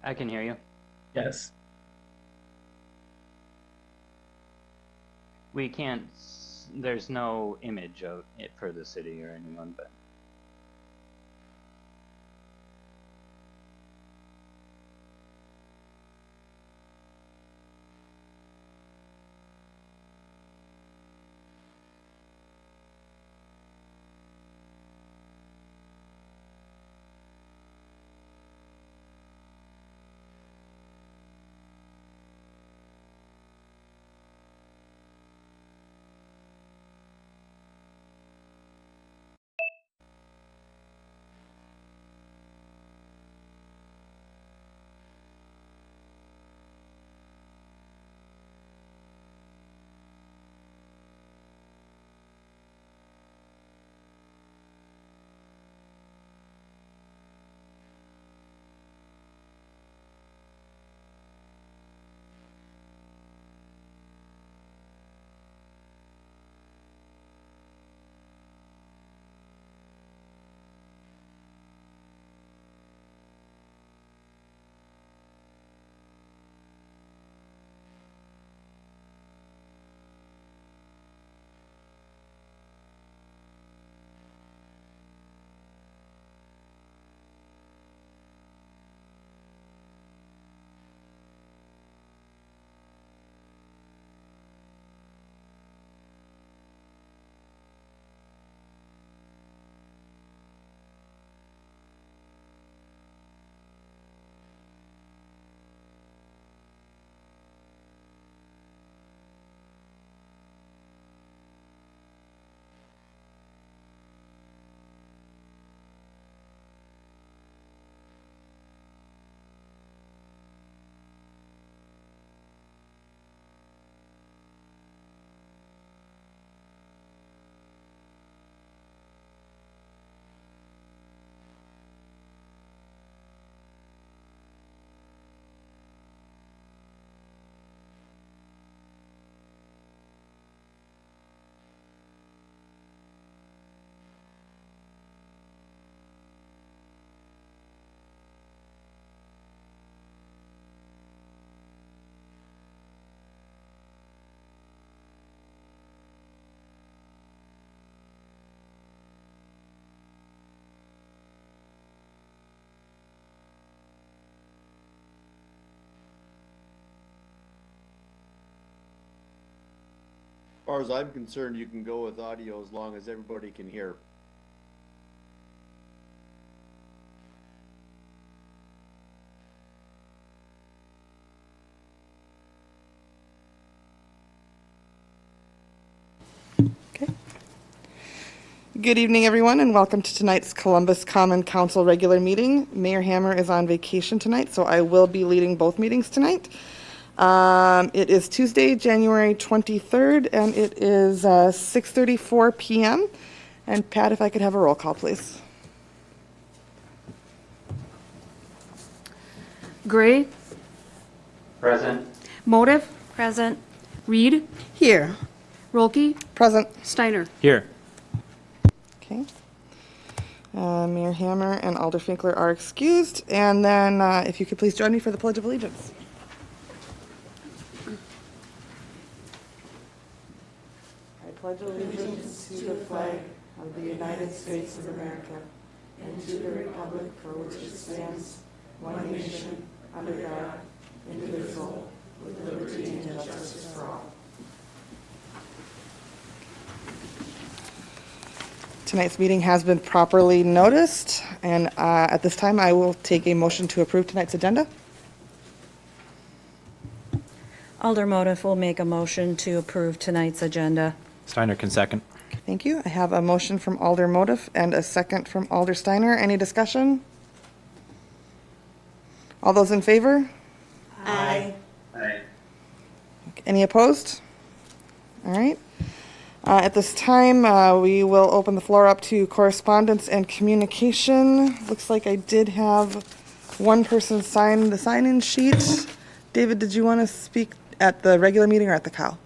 I can hear you. Yes. We can't, there's no image of it for the city or anyone, but As far as I'm concerned, you can go with audio as long as everybody can hear. Okay. Good evening, everyone, and welcome to tonight's Columbus Common Council regular meeting. Mayor Hammer is on vacation tonight, so I will be leading both meetings tonight. It is Tuesday, January 23rd, and it is 6:34 p.m. And Pat, if I could have a roll call, please. Gray, present. Motive, present. Reed, Here. Rolke, Present. Steiner. Here. Okay. Mayor Hammer and Alder Finkler are excused. And then if you could please join me for the Pledge of Allegiance. I pledge allegiance to the flag of the United States of America and to the republic for which it stands, one nation, under God, indivisible, with liberty and justice for all. Tonight's meeting has been properly noticed, and at this time, I will take a motion to approve tonight's agenda. Alder Motif will make a motion to approve tonight's agenda. Steiner can second. Thank you. I have a motion from Alder Motif and a second from Alder Steiner. Any discussion? All those in favor? Aye. Aye. Any opposed? All right. At this time, we will open the floor up to correspondence and communication. Looks like I did have one person sign the sign-in sheet. David, did you want to speak at the regular meeting or at the COW?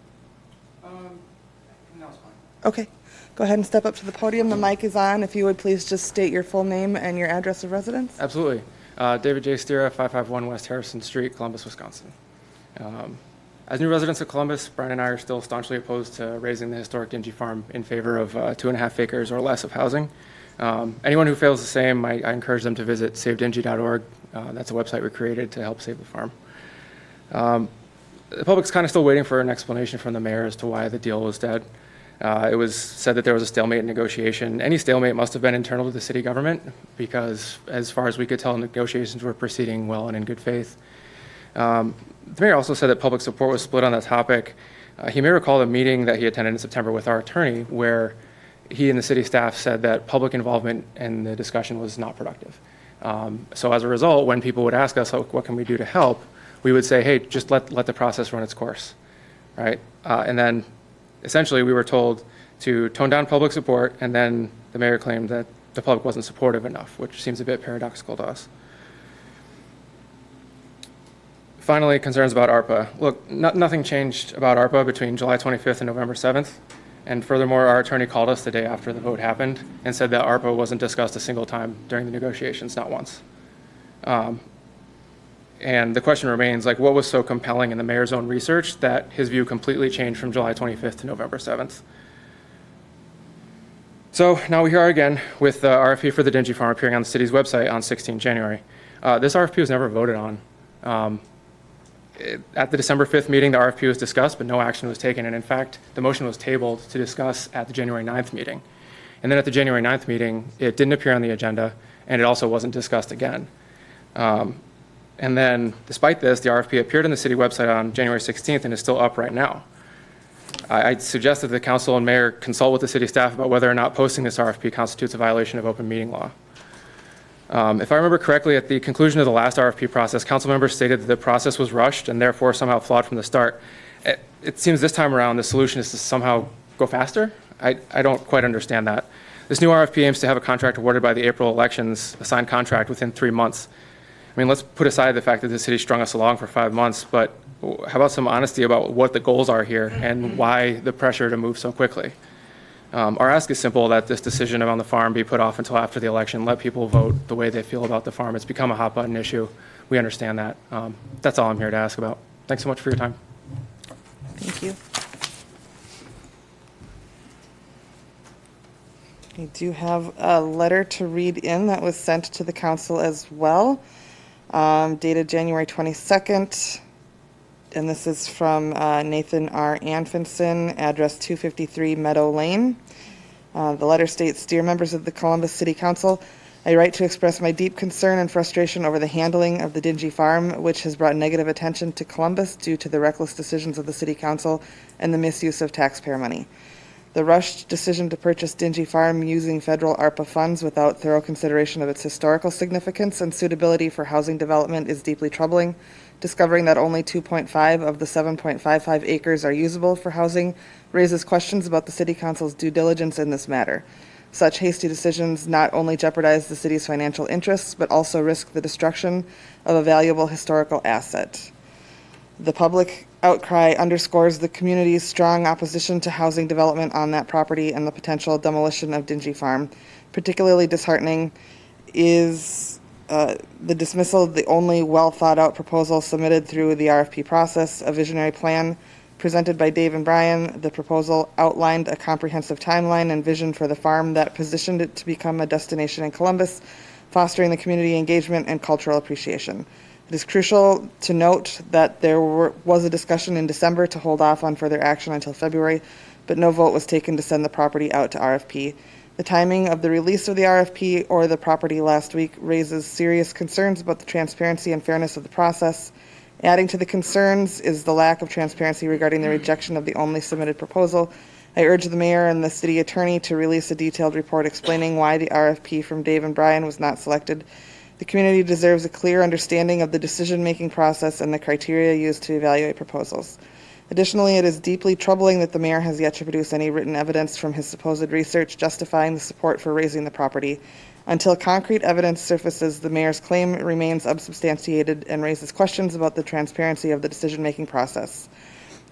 No, it's fine. Okay. Go ahead and step up to the podium. The mic is on. If you would please just state your full name and your address of residence. Absolutely. David J. Stira, 551 West Harrison Street, Columbus, Wisconsin. As new residents of Columbus, Brian and I are still staunchly opposed to raising the historic Dingy Farm in favor of 2.5 acres or less of housing. Anyone who feels the same, I encourage them to visit savedingy.org. That's a website we created to help save the farm. The public's kind of still waiting for an explanation from the mayor as to why the deal was dead. It was said that there was a stalemate negotiation. Any stalemate must have been internal to the city government because, as far as we could tell, negotiations were proceeding well and in good faith. The mayor also said that public support was split on that topic. He may recall a meeting that he attended in September with our attorney where he and the city staff said that public involvement in the discussion was not productive. So as a result, when people would ask us, what can we do to help, we would say, hey, just let the process run its course, right? And then essentially we were told to tone down public support, and then the mayor claimed that the public wasn't supportive enough, which seems a bit paradoxical to us. Finally, concerns about ARPA. Look, nothing changed about ARPA between July 25th and November 7th. And furthermore, our attorney called us the day after the vote happened and said that ARPA wasn't discussed a single time during the negotiations, not once. And the question remains, like, what was so compelling in the mayor's own research that his view completely changed from July 25th to November 7th? So now we are again with the RFP for the Dingy Farm appearing on the city's website on 16 January. This RFP was never voted on. At the December 5th meeting, the RFP was discussed, but no action was taken. And in fact, the motion was tabled to discuss at the January 9th meeting. And then at the January 9th meeting, it didn't appear on the agenda, and it also wasn't discussed again. And then, despite this, the RFP appeared on the city website on January 16th and is still up right now. I suggest that the council and mayor consult with the city staff about whether or not posting this RFP constitutes a violation of open meeting law. If I remember correctly, at the conclusion of the last RFP process, council members stated that the process was rushed and therefore somehow flawed from the start. It seems this time around the solution is to somehow go faster. I don't quite understand that. This new RFP aims to have a contract awarded by the April elections, a signed contract within 3 months. I mean, let's put aside the fact that the city strung us along for 5 months, but how about some honesty about what the goals are here and why the pressure to move so quickly? Our ask is simple, that this decision on the farm be put off until after the election. Let people vote the way they feel about the farm. It's become a hot button issue. We understand that. That's all I'm here to ask about. Thanks so much for your time. Thank you. We do have a letter to read in that was sent to the council as well, dated January 22nd. And this is from Nathan R. Anfinson, address 253 Meadow Lane. The letter states, "Dear members of the Columbus City Council, I write to express my deep concern and frustration over the handling of the Dingy Farm, which has brought negative attention to Columbus due to the reckless decisions of the City Council and the misuse of taxpayer money. The rushed decision to purchase Dingy Farm using federal ARPA funds without thorough consideration of its historical significance and suitability for housing development is deeply troubling. Discovering that only 2.5 of the 7.55 acres are usable for housing raises questions about the City Council's due diligence in this matter. Such hasty decisions not only jeopardize the city's financial interests, but also risk the destruction of a valuable historical asset. The public outcry underscores the community's strong opposition to housing development on that property and the potential demolition of Dingy Farm. Particularly disheartening is the dismissal of the only well-thought-out proposal submitted through the RFP process, a visionary plan presented by Dave and Brian. The proposal outlined a comprehensive timeline and vision for the farm that positioned it to become a destination in Columbus, fostering the community engagement and cultural appreciation. It is crucial to note that there was a discussion in December to hold off on further action until February, but no vote was taken to send the property out to RFP. The timing of the release of the RFP or the property last week raises serious concerns about the transparency and fairness of the process. Adding to the concerns is the lack of transparency regarding the rejection of the only submitted proposal. I urge the mayor and the city attorney to release a detailed report explaining why the RFP from Dave and Brian was not selected. The community deserves a clear understanding of the decision-making process and the criteria used to evaluate proposals. Additionally, it is deeply troubling that the mayor has yet to produce any written evidence from his supposed research justifying the support for raising the property. Until concrete evidence surfaces, the mayor's claim remains unsubstantiated and raises questions about the transparency of the decision-making process.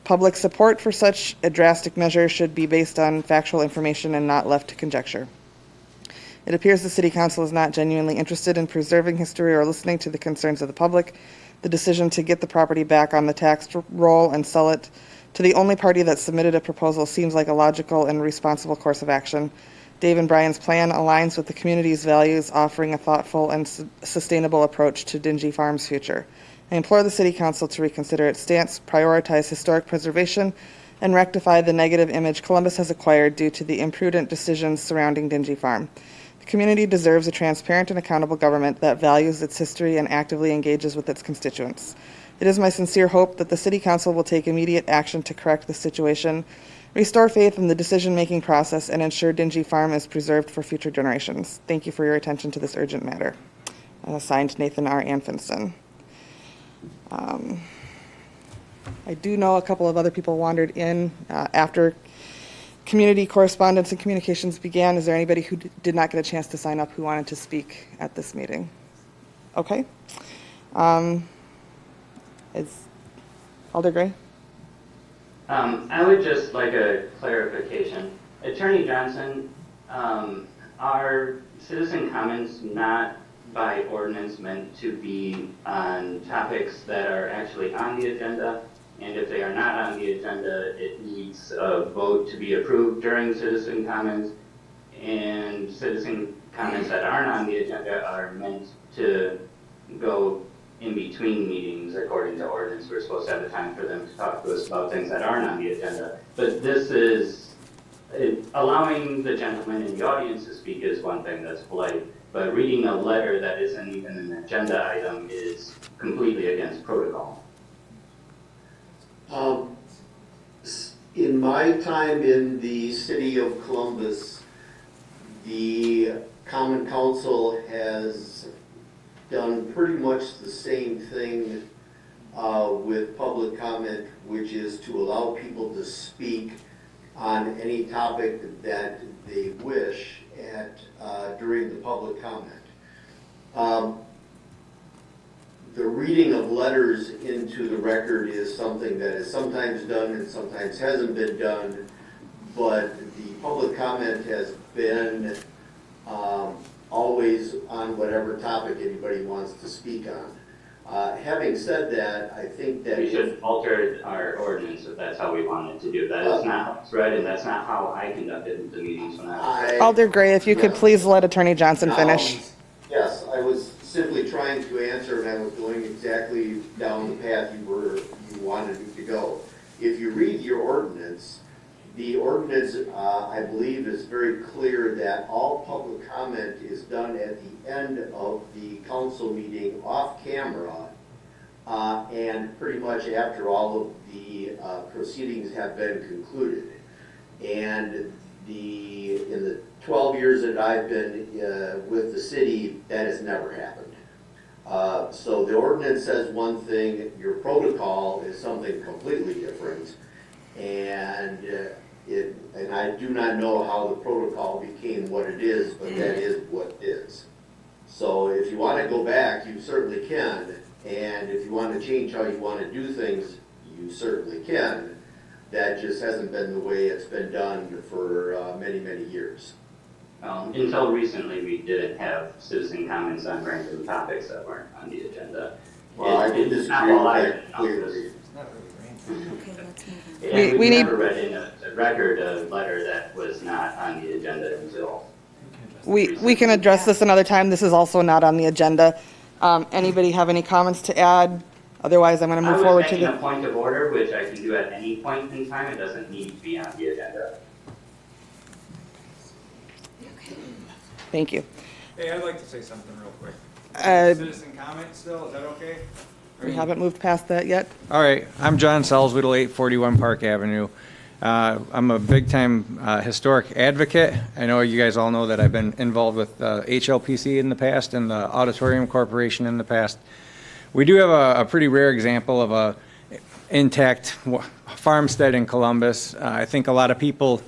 Public support for such a drastic measure should be based on factual information and not left to conjecture. It appears the City Council is not genuinely interested in preserving history or listening to the concerns of the public. The decision to get the property back on the tax roll and sell it to the only party that submitted a proposal seems like a logical and responsible course of action. Dave and Brian's plan aligns with the community's values, offering a thoughtful and sustainable approach to Dingy Farm's future. I implore the City Council to reconsider its stance, prioritize historic preservation, and rectify the negative image Columbus has acquired due to the imprudent decisions surrounding Dingy Farm. The community deserves a transparent and accountable government that values its history and actively engages with its constituents. It is my sincere hope that the City Council will take immediate action to correct the situation, restore faith in the decision-making process, and ensure Dingy Farm is preserved for future generations. Thank you for your attention to this urgent matter. Signed, Nathan R. Anfinston. I do know a couple of other people wandered in after community correspondence and communications began. Is there anybody who did not get a chance to sign up who wanted to speak at this meeting? Okay. Is Alder Gray? I would just like a clarification. Attorney Johnson, are citizen comments not by ordinance meant to be on topics that are actually on the agenda? And if they are not on the agenda, it needs a vote to be approved during citizen comments. And citizen comments that aren't on the agenda are meant to go in between meetings according to ordinance. We're supposed to have the time for them to talk to us about things that aren't on the agenda. But this is, allowing the gentleman in the audience to speak is one thing, that's polite. But reading a letter that isn't even an agenda item is completely against protocol. In my time in the city of Columbus, the Common Council has done pretty much the same thing with public comment, which is to allow people to speak on any topic that they wish at during the public comment. The reading of letters into the record is something that is sometimes done and sometimes hasn't been done, but the public comment has been always on whatever topic anybody wants to speak on. Having said that, I think that we should alter our ordinance if that's how we wanted to do. That is not how it's read, and that's not how I conducted the meetings when I was. Alder Gray, if you could please let Attorney Johnson finish. Yes, I was simply trying to answer, and I was going exactly down the path you wanted me to go. If you read your ordinance, the ordinance, I believe, is very clear that all public comment is done at the end of the council meeting off camera, and pretty much after all of the proceedings have been concluded. And in the 12 years that I've been with the city, that has never happened. So the ordinance says one thing, your protocol is something completely different, and I do not know how the protocol became what it is, but that is what it is. So if you want to go back, you certainly can, and if you want to change how you want to do things, you certainly can. That just hasn't been the way it's been done for many, many years. Until recently, we didn't have citizen comments on random topics that weren't on the agenda. Well, I can disagree with that clearly. Okay, let's move on. And We we've need- never read in a record a letter that was not on the agenda until. We can address this another time. This is also not on the agenda. Anybody have any comments to add? Otherwise, I'm going to move I forward was to making a the, point of order, which I can do at any point in time. It doesn't need to be on the agenda. thank you. Hey, I'd like to say something real quick. Uh, Citizen comment still, is that okay? We haven't moved past that yet. All right, I'm John Salzwedel, 841 Park Avenue. I'm a big-time historic advocate. I know you guys all know that I've been involved with HLPC in the past and the Auditorium Corporation in the past. We do have a pretty rare example of a intact farmstead in Columbus. I think a lot of people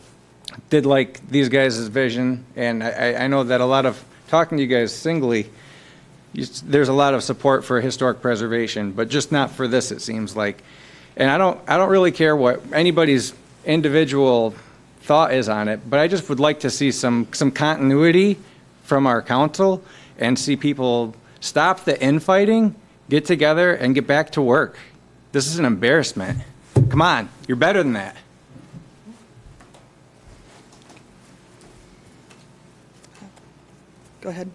did like these guys' vision, and I know that a lot of, talking to you guys singly, there's a lot of support for historic preservation, but just not for this, it seems like. And I don't really care what anybody's individual thought is on it, but I just would like to see some continuity from our council and see people stop the infighting, get together, and get back to work. This is an embarrassment. Come on, you're better than that. Go ahead.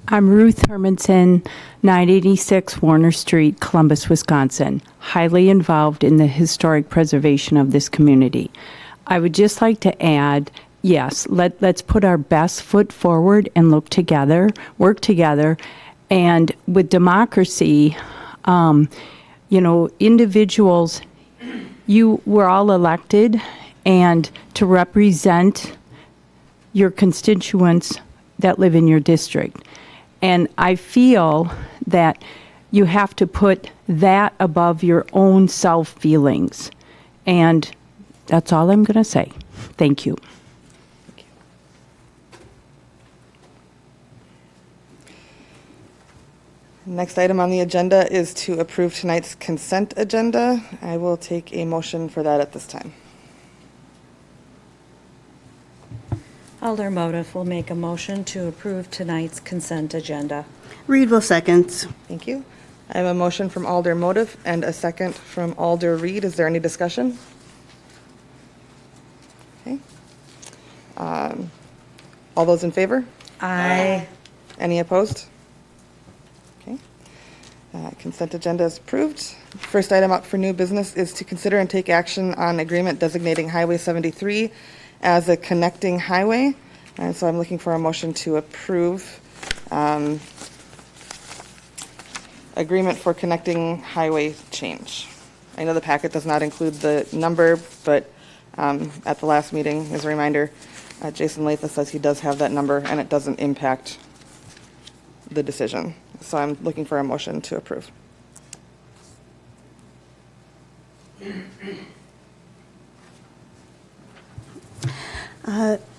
I'm Ruth Hermanson, 986 Warner Street, Columbus, Wisconsin, highly involved in the historic preservation of this community. I would just like to add, yes, let's put our best foot forward and work together. And with democracy, individuals, we're all elected, and to represent your constituents that live in your district. And I feel that you have to put that above your own self-feelings. And that's all I'm going to say. Thank you. Next item on the agenda is to approve tonight's consent agenda. I will take a motion for that at this time. Alder Motif will make a motion to approve tonight's consent agenda. Reed will second. Thank you. I have a motion from Alder Motif and a second from Alder Reed. Is there any discussion? Okay. All those in favor? Aye. Any opposed? Okay. Consent agenda is approved. First item up for new business is to consider and take action on agreement designating Highway 73 as a connecting highway. And so I'm looking for a motion to approve agreement for connecting highway change. I know the packet does not include the number, but at the last meeting, as a reminder, Jason Latha says he does have that number and it doesn't impact the decision. So I'm looking for a motion to approve.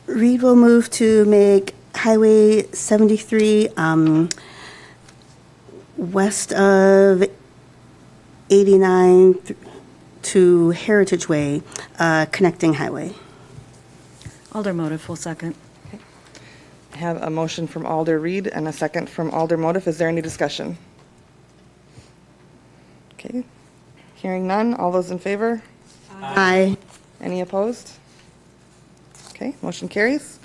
Reed will move to make Highway 73 west of 89 to Heritage Way, connecting highway. Alder Motif will second. I have a motion from Alder Reed and a second from Alder Motif. Is there any discussion? Okay. Hearing none. All those in favor? Aye. Any opposed? Okay, motion carries.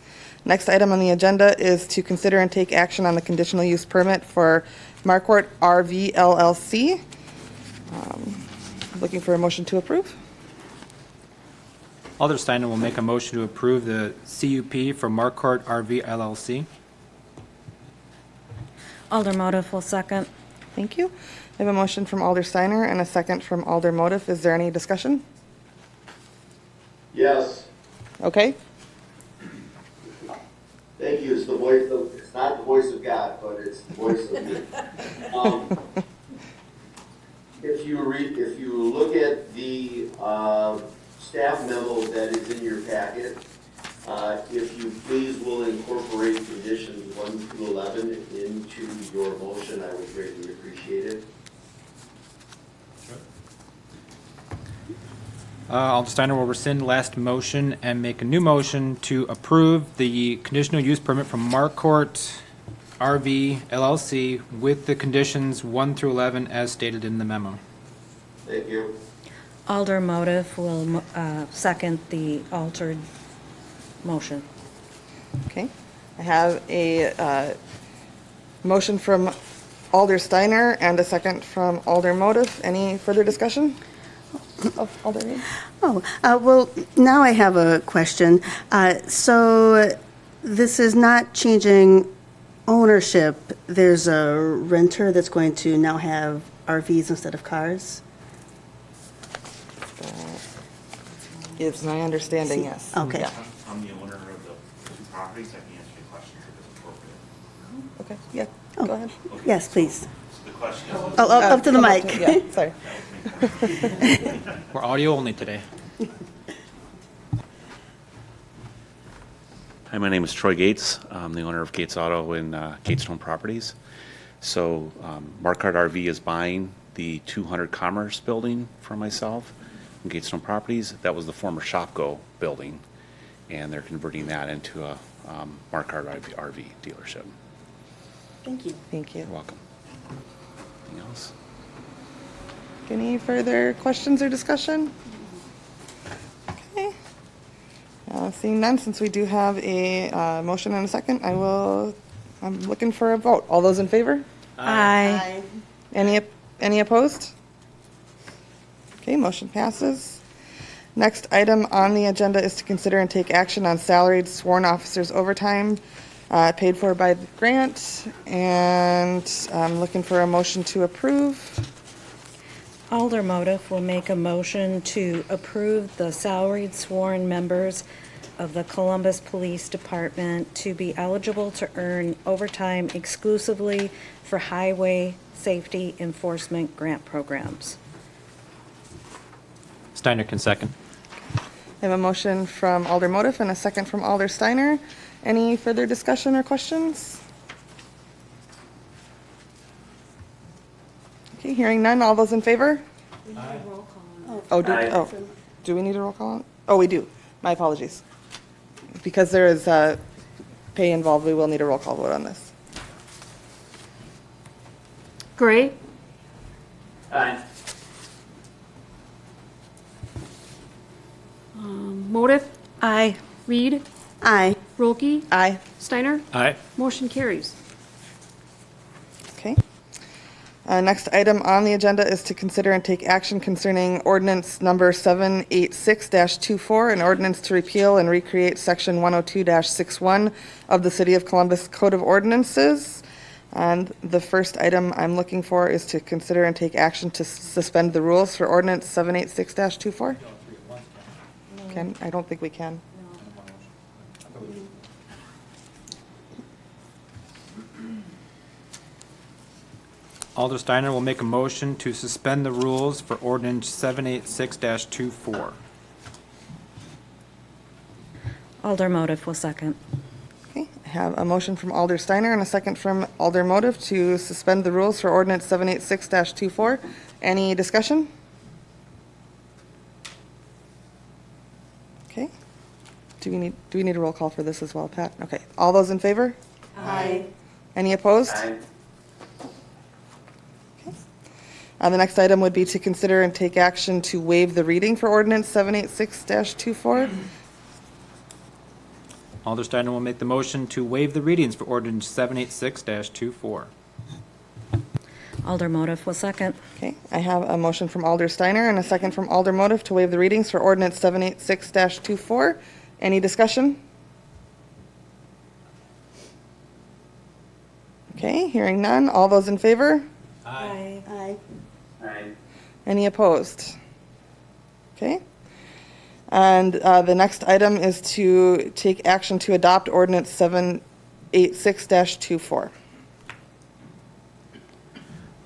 Next item on the agenda is to consider and take action on the conditional use permit for Marquardt RV LLC. Looking for a motion to approve. Alder Steiner will make a motion to approve the CUP for Marquardt RV LLC. Alder Motif will second. Thank you. I have a motion from Alder Steiner and a second from Alder Motif. Is there any discussion? Yes. Okay. Thank you. It's the voice of, it's not the voice of God, but it's the voice of me. If you look at the staff memo that is in your packet, if you please will incorporate conditions 1 through 11 into your motion, I would greatly appreciate it. Alder Steiner will rescind last motion and make a new motion to approve the conditional use permit from Marquardt RV LLC with the conditions 1 through 11 as stated in the memo. Thank you. Alder Motif will second the altered motion. Okay. I have a motion from Alder Steiner and a second from Alder Motif. Any further discussion? Alder Reed? Well, now I have a question. So this is not changing ownership. There's a renter that's going to now have RVs instead of cars? Is my understanding, yes. Okay. Yeah. I'm the owner of the two properties. I can answer your question if it's appropriate. Okay, yeah, Oh, go ahead. Yes, please. So the question is, Oh, up to the mic. Yeah, sorry. We're audio only today. hi, my name is Troy Gates. I'm the owner of Gates Auto and Gatestone Properties. So Marquardt RV is buying the 200 Commerce building from myself. Gatestone Properties. That was the former Shopko building, and they're converting that into a Mark RV dealership. Thank you. Thank you. You're welcome. Anything else? Any further questions or discussion? Okay. Seeing none, since we do have a motion and a second, I'm looking for a vote. All those in favor? Aye. Any opposed? Okay, motion passes. Next item on the agenda is to consider and take action on salaried sworn officers overtime paid for by the grant, and I'm looking for a motion to approve. Alder Motif will make a motion to approve the salaried sworn members of the Columbus Police Department to be eligible to earn overtime exclusively for highway safety enforcement grant programs. Steiner can second. I have a motion from Alder Motif and a second from Alder Steiner. Any further discussion or questions? Okay, hearing none. All those in favor? Aye. Do we need a roll call on? Oh, we do. My apologies. Because there is pay involved, we will need a roll call vote on this. Gray, Aye. Motif, Aye. Reed, Aye. Rolke, Aye. Steiner. Aye. Motion carries. Okay. Next item on the agenda is to consider and take action concerning ordinance number 786-24, an ordinance to repeal and recreate section 102-61 of the City of Columbus Code of Ordinances. And the first item I'm looking for is to consider and take action to suspend the rules for ordinance 786-24. I don't think we can. Alder Steiner will make a motion to suspend the rules for ordinance 786-24. Alder Motif will second. Okay, I have a motion from Alder Steiner and a second from Alder Motif to suspend the rules for ordinance 786-24. Any discussion? Okay. Do we need a roll call for this as well, Pat? Okay. All those in favor? Aye. Any opposed? Aye. The next item would be to consider and take action to waive the reading for ordinance 786-24. Alder Steiner will make the motion to waive the readings for ordinance 786-24. Alder Motif will second. Okay, I have a motion from Alder Steiner and a second from Alder Motif to waive the readings for ordinance 786-24. Any discussion? Okay, hearing none. All those in favor? Aye. Aye. Aye. Any opposed? Okay. And the next item is to take action to adopt ordinance 786-24.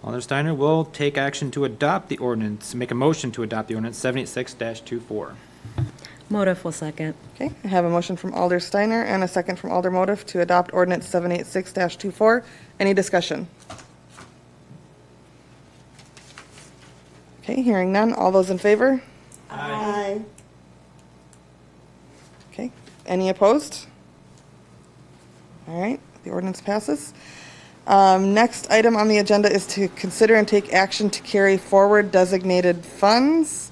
Alder Steiner will take action to adopt the ordinance, make a motion to adopt the ordinance 786-24. Motif will second. Okay, I have a motion from Alder Steiner and a second from Alder Motif to adopt ordinance 786-24. Any discussion? Okay, hearing none. All those in favor? Aye. Okay, any opposed? All right, the ordinance passes. Next item on the agenda is to consider and take action to carry forward designated funds.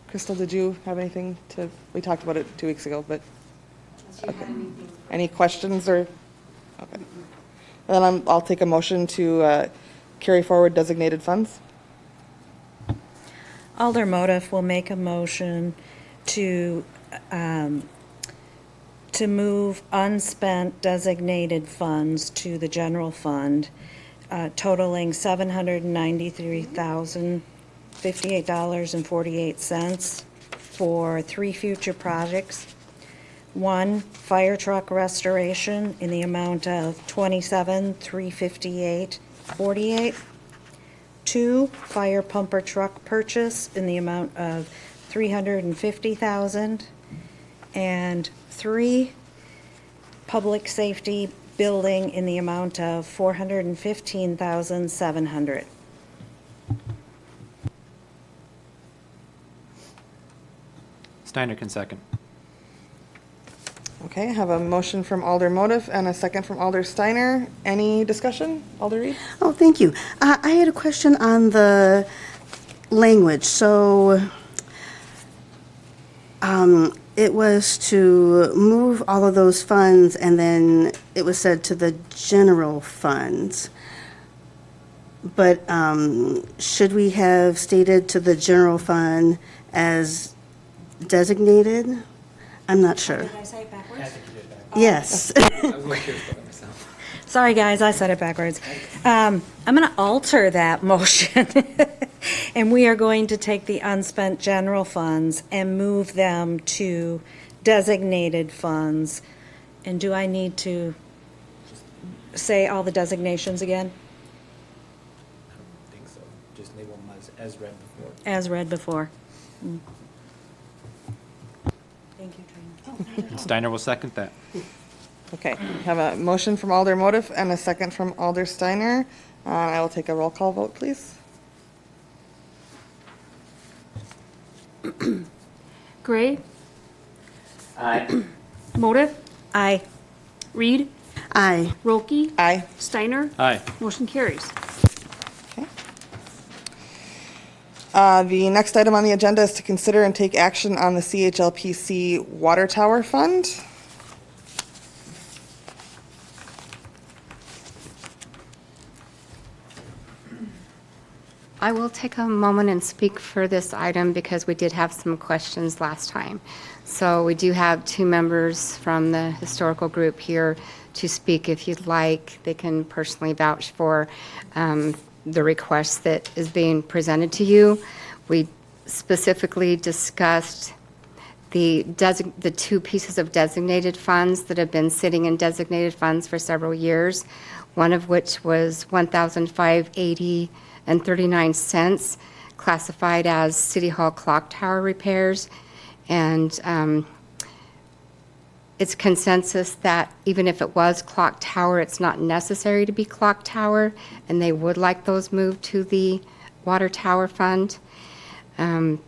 Crystal, did you have anything we talked about it 2 weeks ago, but. Okay. Any questions or, okay. Then I'll take a motion to carry forward designated funds. Alder Motif will make a motion to move unspent designated funds to the general fund, totaling $793,058.48 for 3 future projects. 1, fire truck restoration in the amount of $27,358.48. 2, fire pumper truck purchase in the amount of $350,000. And 3, public safety building in the amount of $415,700. Steiner can second. Okay, I have a motion from Alder Motif and a second from Alder Steiner. Any discussion? Alder Reed? Oh, thank you. I had a question on the language. So it was to move all of those funds, and then it was said to the general funds. But should we have stated to the general fund as designated? I'm not sure. Did I say it backwards? Yes. Sorry, guys, I said it backwards. I'm going to alter that motion. And we are going to take the unspent general funds and move them to designated funds. And do I need to say all the designations again? I don't think so. Just label them as read before. As read before. Thank you, Trina. Steiner will second that. Okay, I have a motion from Alder Motif and a second from Alder Steiner. I will take a roll call vote, please. Gray, Aye. Motive, Aye. Reed, Aye. Rolke, Aye. Steiner. Aye. Motion carries. Okay. The next item on the agenda is to consider and take action on the CHLPC Water Tower Fund. I will take a moment and speak for this item because we did have some questions last time. So we do have two members from the historical group here to speak if you'd like. They can personally vouch for the request that is being presented to you. We specifically discussed the two pieces of designated funds that have been sitting in designated funds for several years, one of which was $1,580.39, classified as City Hall clock tower repairs. And it's consensus that even if it was clock tower, it's not necessary to be clock tower, and they would like those moved to the water tower fund. And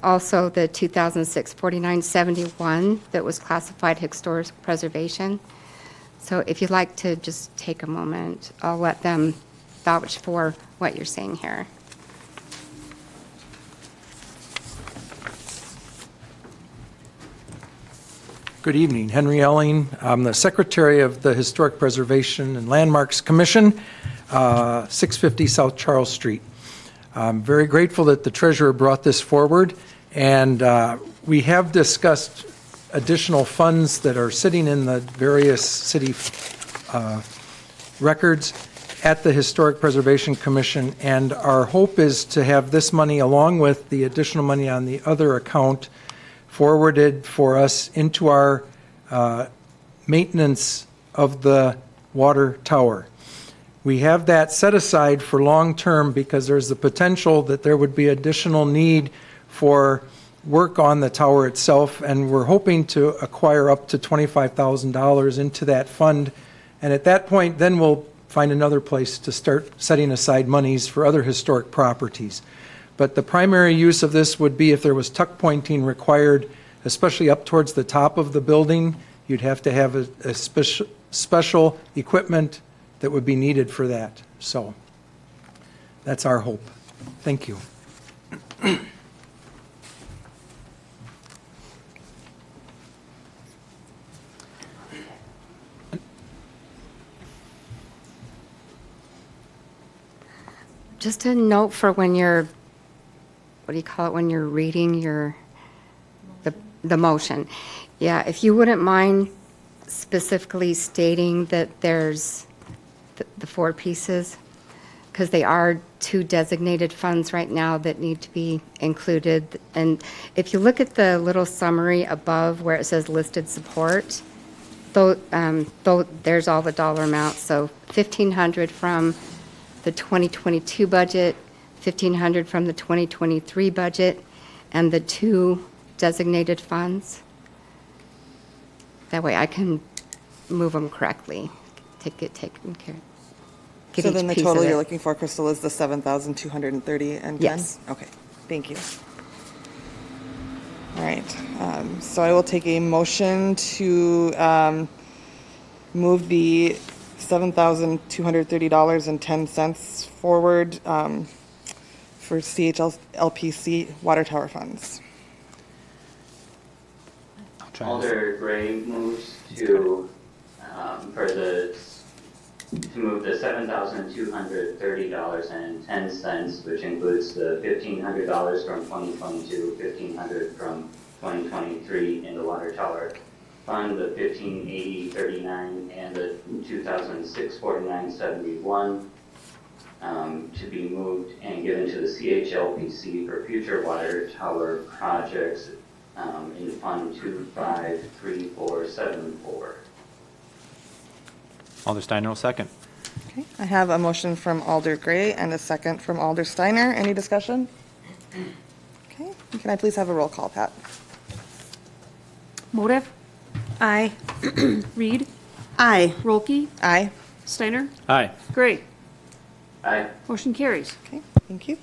also the 2006 4971 that was classified historic preservation. So if you'd like to just take a moment, I'll let them vouch for what you're saying here. Good evening. Henry Elling. I'm the Secretary of the Historic Preservation and Landmarks Commission, 650 South Charles Street. I'm very grateful that the treasurer brought this forward, and we have discussed additional funds that are sitting in the various city records at the Historic Preservation Commission, and our hope is to have this money along with the additional money on the other account forwarded for us into our maintenance of the water tower. We have that set aside for long-term because there's the potential that there would be additional need for work on the tower itself, and we're hoping to acquire up to $25,000 into that fund. And at that point, then we'll find another place to start setting aside monies for other historic properties. But the primary use of this would be if there was tuck pointing required, especially up towards the top of the building. You'd have to have a special equipment that would be needed for that. So that's our hope. Thank you. Just a note for when you're, what do you call it, when you're reading the motion. Yeah, if you wouldn't mind specifically stating that there's the four pieces, because they are two designated funds right now that need to be included. And if you look at the little summary above where it says listed support, though, there's all the dollar amounts. So $1,500 from the 2022 budget, $1,500 from the 2023 budget, and the two designated funds. That way I can move them correctly, take taken care. Get So each then the piece total of you're it. looking for, Crystal, is the 7,230 and 10? Yes. Okay, thank you. All right, so I will take a motion to move the $7,230.10 forward for CHLPC water tower funds. I'll try this. Alder Gray moves to, to move the $7,230.10, which includes the $1,500 from 2022, $1,500 from 2023 in the water tower fund, the $1,580.39 and the 2006 $49.71 to be moved and given to the CHLPC for future water tower projects in Fund 253474. Alder Steiner will second. Okay, I have a motion from Alder Gray and a second from Alder Steiner. Any discussion? Okay, can I please have a roll call, Pat? Motiv, Aye. Reed, Aye. Rolke, Aye. Steiner, Aye. Gray. Aye. Motion carries. Okay, thank you.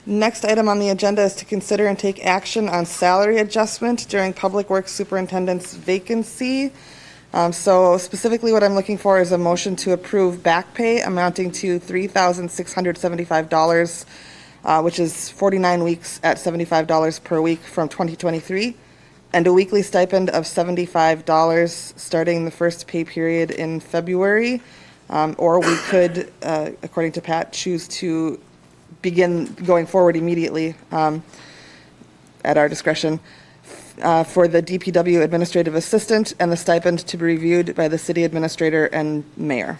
Next item on the agenda is to consider and take action on salary adjustment during Public Works Superintendent's vacancy. So specifically what I'm looking for is a motion to approve back pay amounting to $3,675, which is 49 weeks at $75 per week from 2023, and a weekly stipend of $75 starting the first pay period in February. Or we could, according to Pat, choose to begin going forward immediately at our discretion for the DPW administrative assistant, and the stipend to be reviewed by the city administrator and mayor.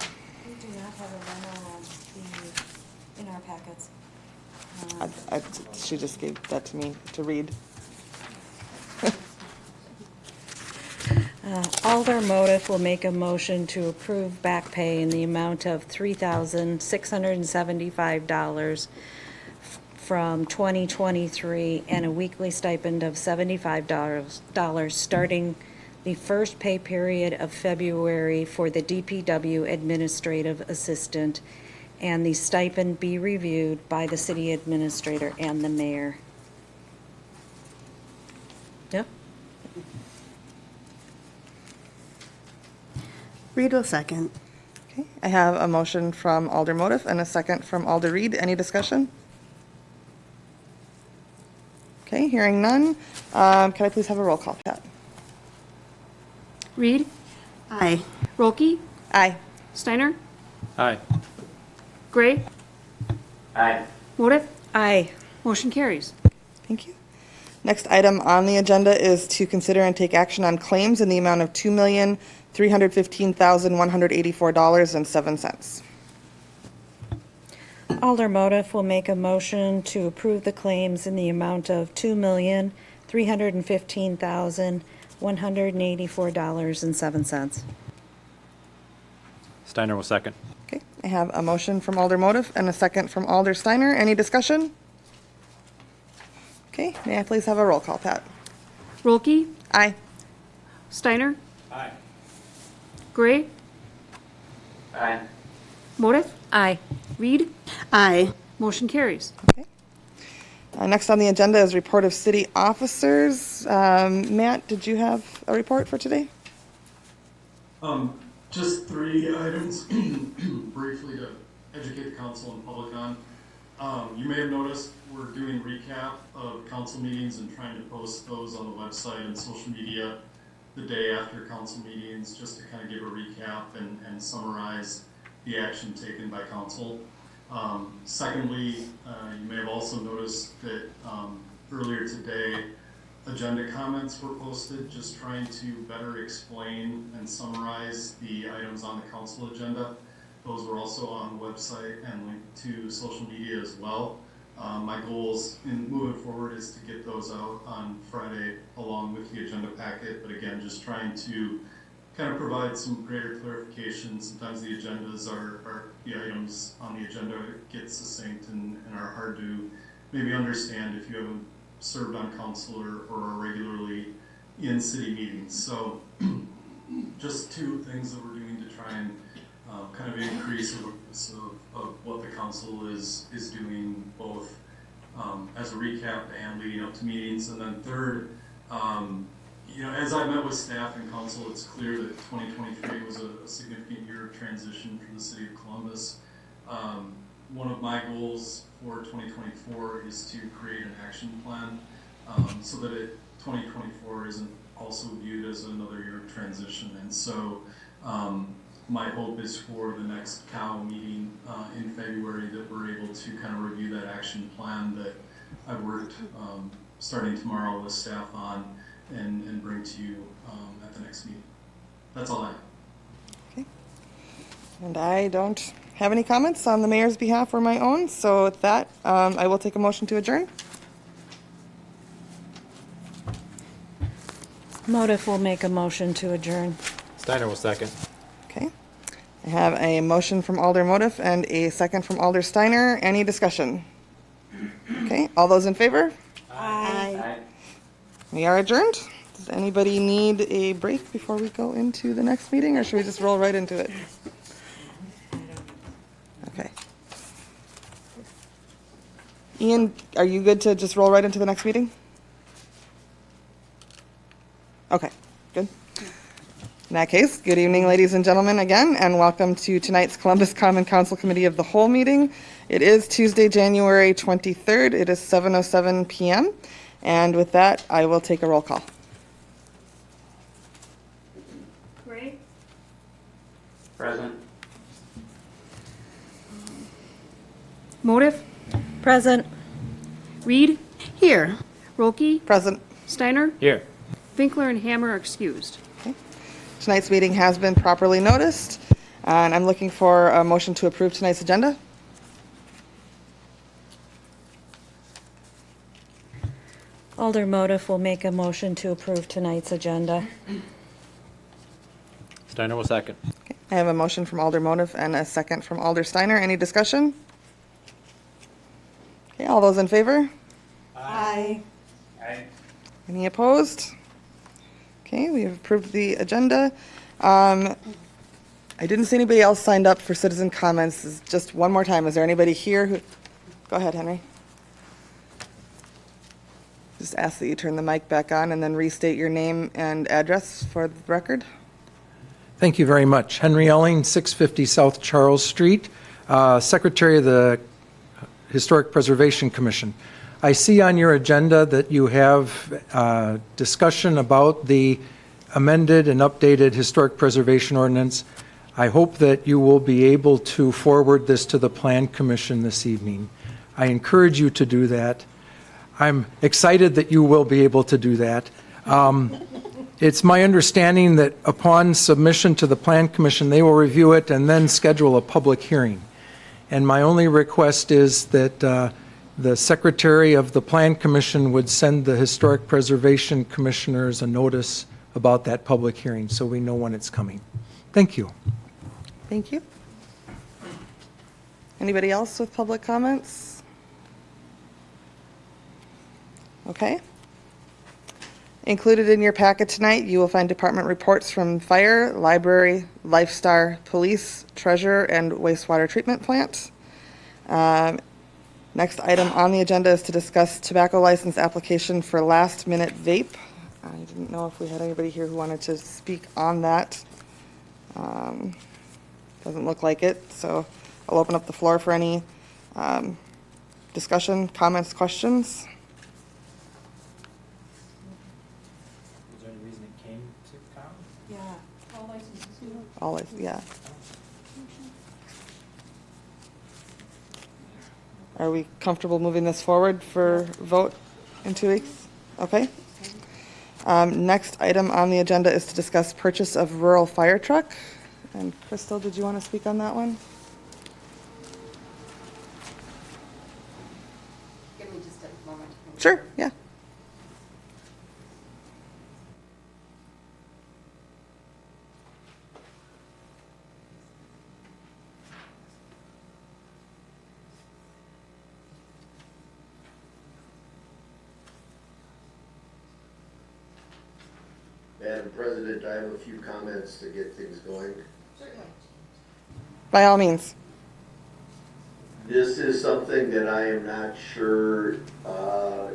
We do not have a memo in our packets. She just gave that to me to read. Alder Motif will make a motion to approve back pay in the amount of $3,675 from 2023 and a weekly stipend of $75 starting the first pay period of February for the DPW administrative assistant, and the stipend be reviewed by the city administrator and the mayor. Yep. Reed will second. Okay, I have a motion from Alder Motif and a second from Alder Reed. Any discussion? Okay, hearing none. Can I please have a roll call, Pat? Reed, Aye. Rolke, Aye. Steiner, Aye. Gray, Aye. Motiv. Aye. Motion carries. Thank you. Next item on the agenda is to consider and take action on claims in the amount of $2,315,184.07. Alder Motif will make a motion to approve the claims in the amount of $2,315,184.07. Steiner will second. Okay, I have a motion from Alder Motif and a second from Alder Steiner. Any discussion? Okay, may I please have a roll call, Pat? Rolke, Aye. Steiner, Aye. Gray, Aye. Motiv, Aye. Reed. Aye. Motion carries. Okay. Next on the agenda is report of city officers. Matt, did you have a report for today? Just 3 items briefly to educate the council and public on. You may have noticed we're doing recap of council meetings and trying to post those on the website and social media the day after council meetings, just to kind of give a recap and summarize the action taken by council. Secondly, you may have also noticed that earlier today, agenda comments were posted, just trying to better explain and summarize the items on the council agenda. Those were also on the website and linked to social media as well. My goals in moving forward is to get those out on Friday along with the agenda packet, but again, just trying to kind of provide some greater clarification. Sometimes the agendas the items on the agenda get succinct and are hard to maybe understand if you haven't served on council or are regularly in city meetings. So just 2 things that we're doing to try and kind of increase awareness of what the council is doing, both as a recap and leading up to meetings. And then third, As I met with staff and council, it's clear that 2023 was a significant year of transition for the city of Columbus. One of my goals for 2024 is to create an action plan so that 2024 isn't also viewed as another year of transition. And so my hope is for the next COW meeting in February that we're able to kind of review that action plan that I've worked starting tomorrow with staff on and bring to you at the next meeting. That's all I have. Okay. And I don't have any comments on the mayor's behalf or my own, so with that, I will take a motion to adjourn. Motive will make a motion to adjourn. Steiner will second. Okay. I have a motion from Alder Motif and a second from Alder Steiner. Any discussion? Okay, all those in favor? Aye. We are adjourned. Does anybody need a break before we go into the next meeting, or should we just roll right into it? Okay. Ian, are you good to just roll right into the next meeting? Okay, good. In that case, good evening, ladies and gentlemen, again, and welcome to tonight's Columbus Common Council Committee of the Whole meeting. It is Tuesday, January 23rd. It is 7:07 p.m. And with that, I will take a roll call. Gray, Present. Motive, Present. Reed, Here. Rolke, Present. Steiner, Here. Winkler, and Hammer are excused. Tonight's meeting has been properly noticed, and I'm looking for a motion to approve tonight's agenda. Alder Motif will make a motion to approve tonight's agenda. Steiner will second. Okay. I have a motion from Alder Motif and a second from Alder Steiner. Any discussion? Okay, all those in favor? Aye. Aye. Any opposed? Okay, we have approved the agenda. I didn't see anybody else signed up for citizen comments. Just one more time, is there anybody here who, go ahead, Henry. Just ask that you turn the mic back on and then restate your name and address for the record. Thank you very much. Henry Elling, 650 South Charles Street, Secretary of the Historic Preservation Commission. I see on your agenda that you have discussion about the amended and updated Historic Preservation Ordinance. I hope that you will be able to forward this to the Plan Commission this evening. I encourage you to do that. I'm excited that you will be able to do that. It's my understanding that upon submission to the Plan Commission, they will review it and then schedule a public hearing. And my only request is that the Secretary of the Plan Commission would send the Historic Preservation Commissioners a notice about that public hearing so we know when it's coming. Thank you. Thank you. Anybody else with public comments? Okay. Included in your packet tonight, you will find department reports from Fire, Library, Lifestar, Police, Treasure, and Wastewater Treatment Plant. Next item on the agenda is to discuss tobacco license application for Last Minute Vape. I didn't know if we had anybody here who wanted to speak on that. Doesn't look like it, so I'll open up the floor for any discussion, comments, questions. Is there any reason it came to COW? Yeah. All licenses. Always, yeah. Are we comfortable moving this forward for vote in 2 weeks? Okay. Next item on the agenda is to discuss purchase of rural fire truck. And Crystal, did you want to speak on that one? Give me just a moment. Sure, yeah. Madam President, I have a few comments to get things going. By all means. This is something that I am not sure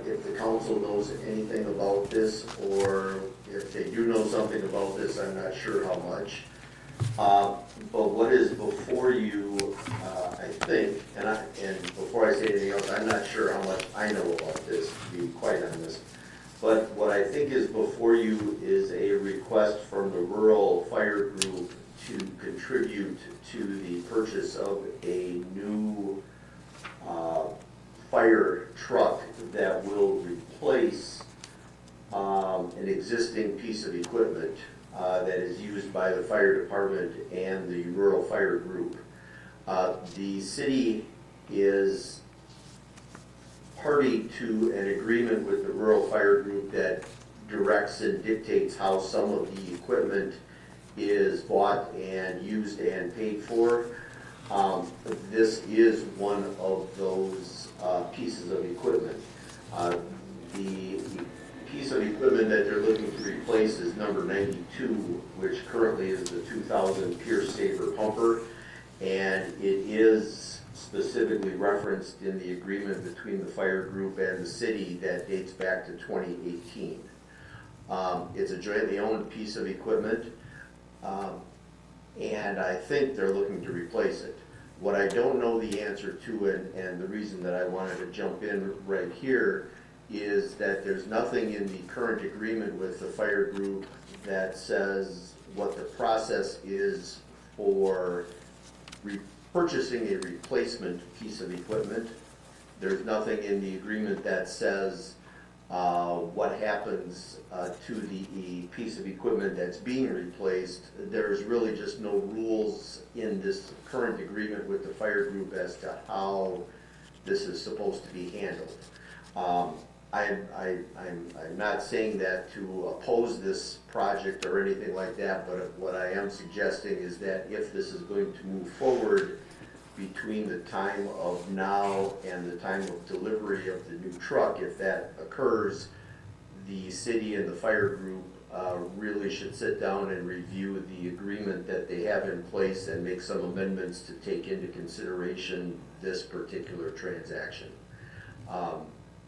if the council knows anything about this, or if they do know something about this, I'm not sure how much. But what is before you, I think, and before I say anything else, I'm not sure how much I know about this, to be quite honest. But what I think is before you is a request from the rural fire group to contribute to the purchase of a new fire truck that will replace an existing piece of equipment that is used by the fire department and the rural fire group. The city is party to an agreement with the rural fire group that directs and dictates how some of the equipment is bought and used and paid for. This is one of those pieces of equipment. The piece of equipment that they're looking to replace is number 92, which currently is the 2000 Pierce Saver pumper, and it is specifically referenced in the agreement between the fire group and the city that dates back to 2018. It's a jointly owned piece of equipment, and I think they're looking to replace it. What I don't know the answer to, and the reason that I wanted to jump in right here, is that there's nothing in the current agreement with the fire group that says what the process is for purchasing a replacement piece of equipment. There's nothing in the agreement that says what happens to the piece of equipment that's being replaced. There's really just no rules in this current agreement with the fire group as to how this is supposed to be handled. I'm not saying that to oppose this project or anything like that, but what I am suggesting is that if this is going to move forward between the time of now and the time of delivery of the new truck, if that occurs, the city and the fire group really should sit down and review the agreement that they have in place and make some amendments to take into consideration this particular transaction.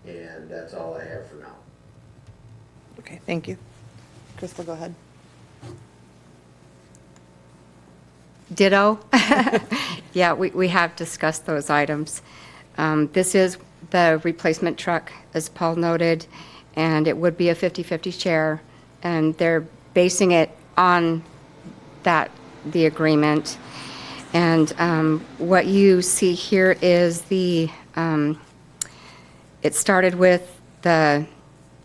And that's all I have for now. Okay, thank you. Crystal, go ahead. Ditto. Yeah, we have discussed those items. This is the replacement truck, as Paul noted, and it would be a 50-50 share, and they're basing it on the agreement. And what you see here is it started with the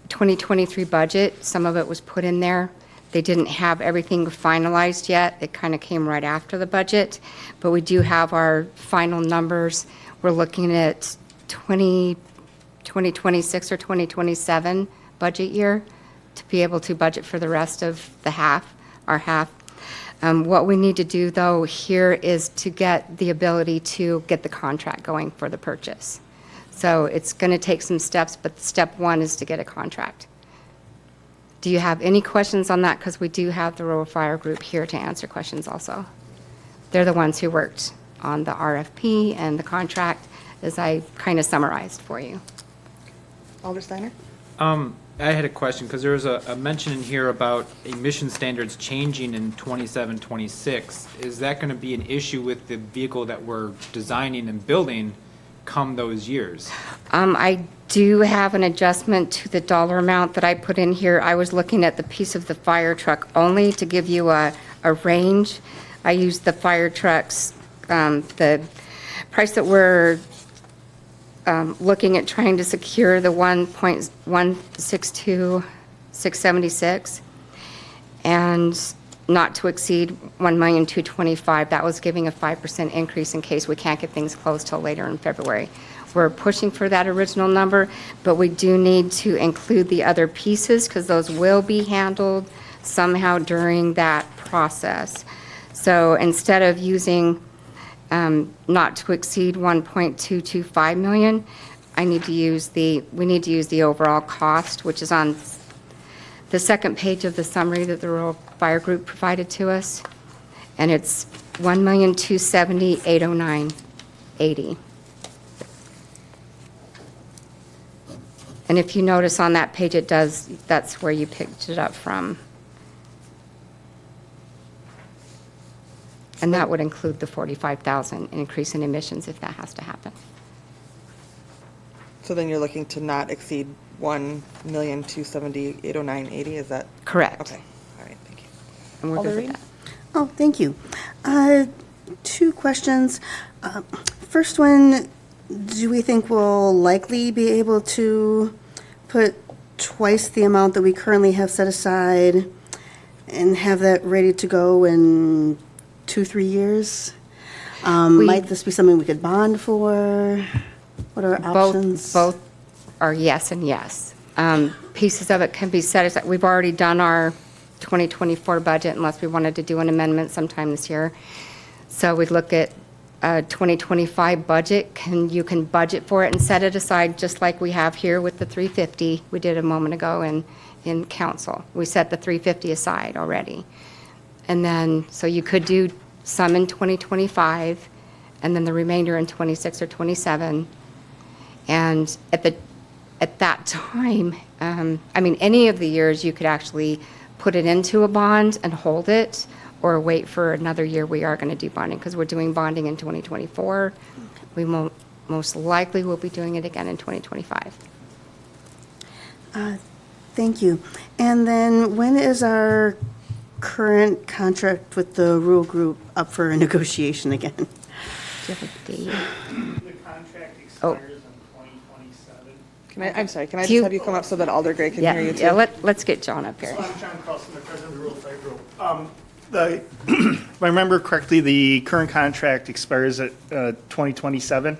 2023 budget. Some of it was put in there. They didn't have everything finalized yet. It kind of came right after the budget. But we do have our final numbers. We're looking at 2026 or 2027 budget year to be able to budget for the rest of our half. What we need to do, though, here is to get the ability to get the contract going for the purchase. So it's going to take some steps, but step one is to get a contract. Do you have any questions on that? Because we do have the rural fire group here to answer questions also. They're the ones who worked on the RFP and the contract, as I kind of summarized for you. Alder Steiner? I had a question, because there was a mention in here about emission standards changing in 27, 26. Is that going to be an issue with the vehicle that we're designing and building come those years? I do have an adjustment to the dollar amount that I put in here. I was looking at the piece of the fire truck only to give you a range. I used the fire trucks, the price that we're looking at trying to secure, the 1.162676, and not to exceed $1,225,000. That was giving a 5% increase in case we can't get things closed till later in February. We're pushing for that original number, but we do need to include the other pieces because those will be handled somehow during that process. So instead of using not to exceed $1.225 million, we need to use the overall cost, which is on the second page of the summary that the rural fire group provided to us, and it's $1,270,809.80. And if you notice on that page, it does, that's where you picked it up from. And that would include the 45,000 increase in emissions if that has to happen. So then you're looking to not exceed 1,270,809.80, is that? Correct. Okay, all right, thank you. And we're good Alder with Reed? that. Oh, thank you. Two questions. First one, do we think we'll likely be able to put twice the amount that we currently have set aside and have that ready to go in 2-3 years? Might this be something we could bond for? What are our options? Both are yes and yes. Pieces of it can be set aside. We've already done our 2024 budget unless we wanted to do an amendment sometime this year. So we'd look at a 2025 budget. You can budget for it and set it aside just like we have here with the 350 we did a moment ago in council. We set the 350 aside already. And then, so you could do some in 2025 and then the remainder in 26 or 27. And at that time, I mean, any of the years you could actually put it into a bond and hold it, or wait for another year. We are going to do bonding because we're doing bonding in 2024. We most likely will be doing it again in 2025. Thank you. And then when is our current contract with the rural group up for negotiation again? Do you have a date? The contract expires in 2027. I'm sorry, can I Do just you- have you come up so that Alder Gray can hear you too? Yeah, let's get John up here. So I'm John Carlson, the president of the Rural Fire Group. If I remember correctly, the current contract expires at 2027.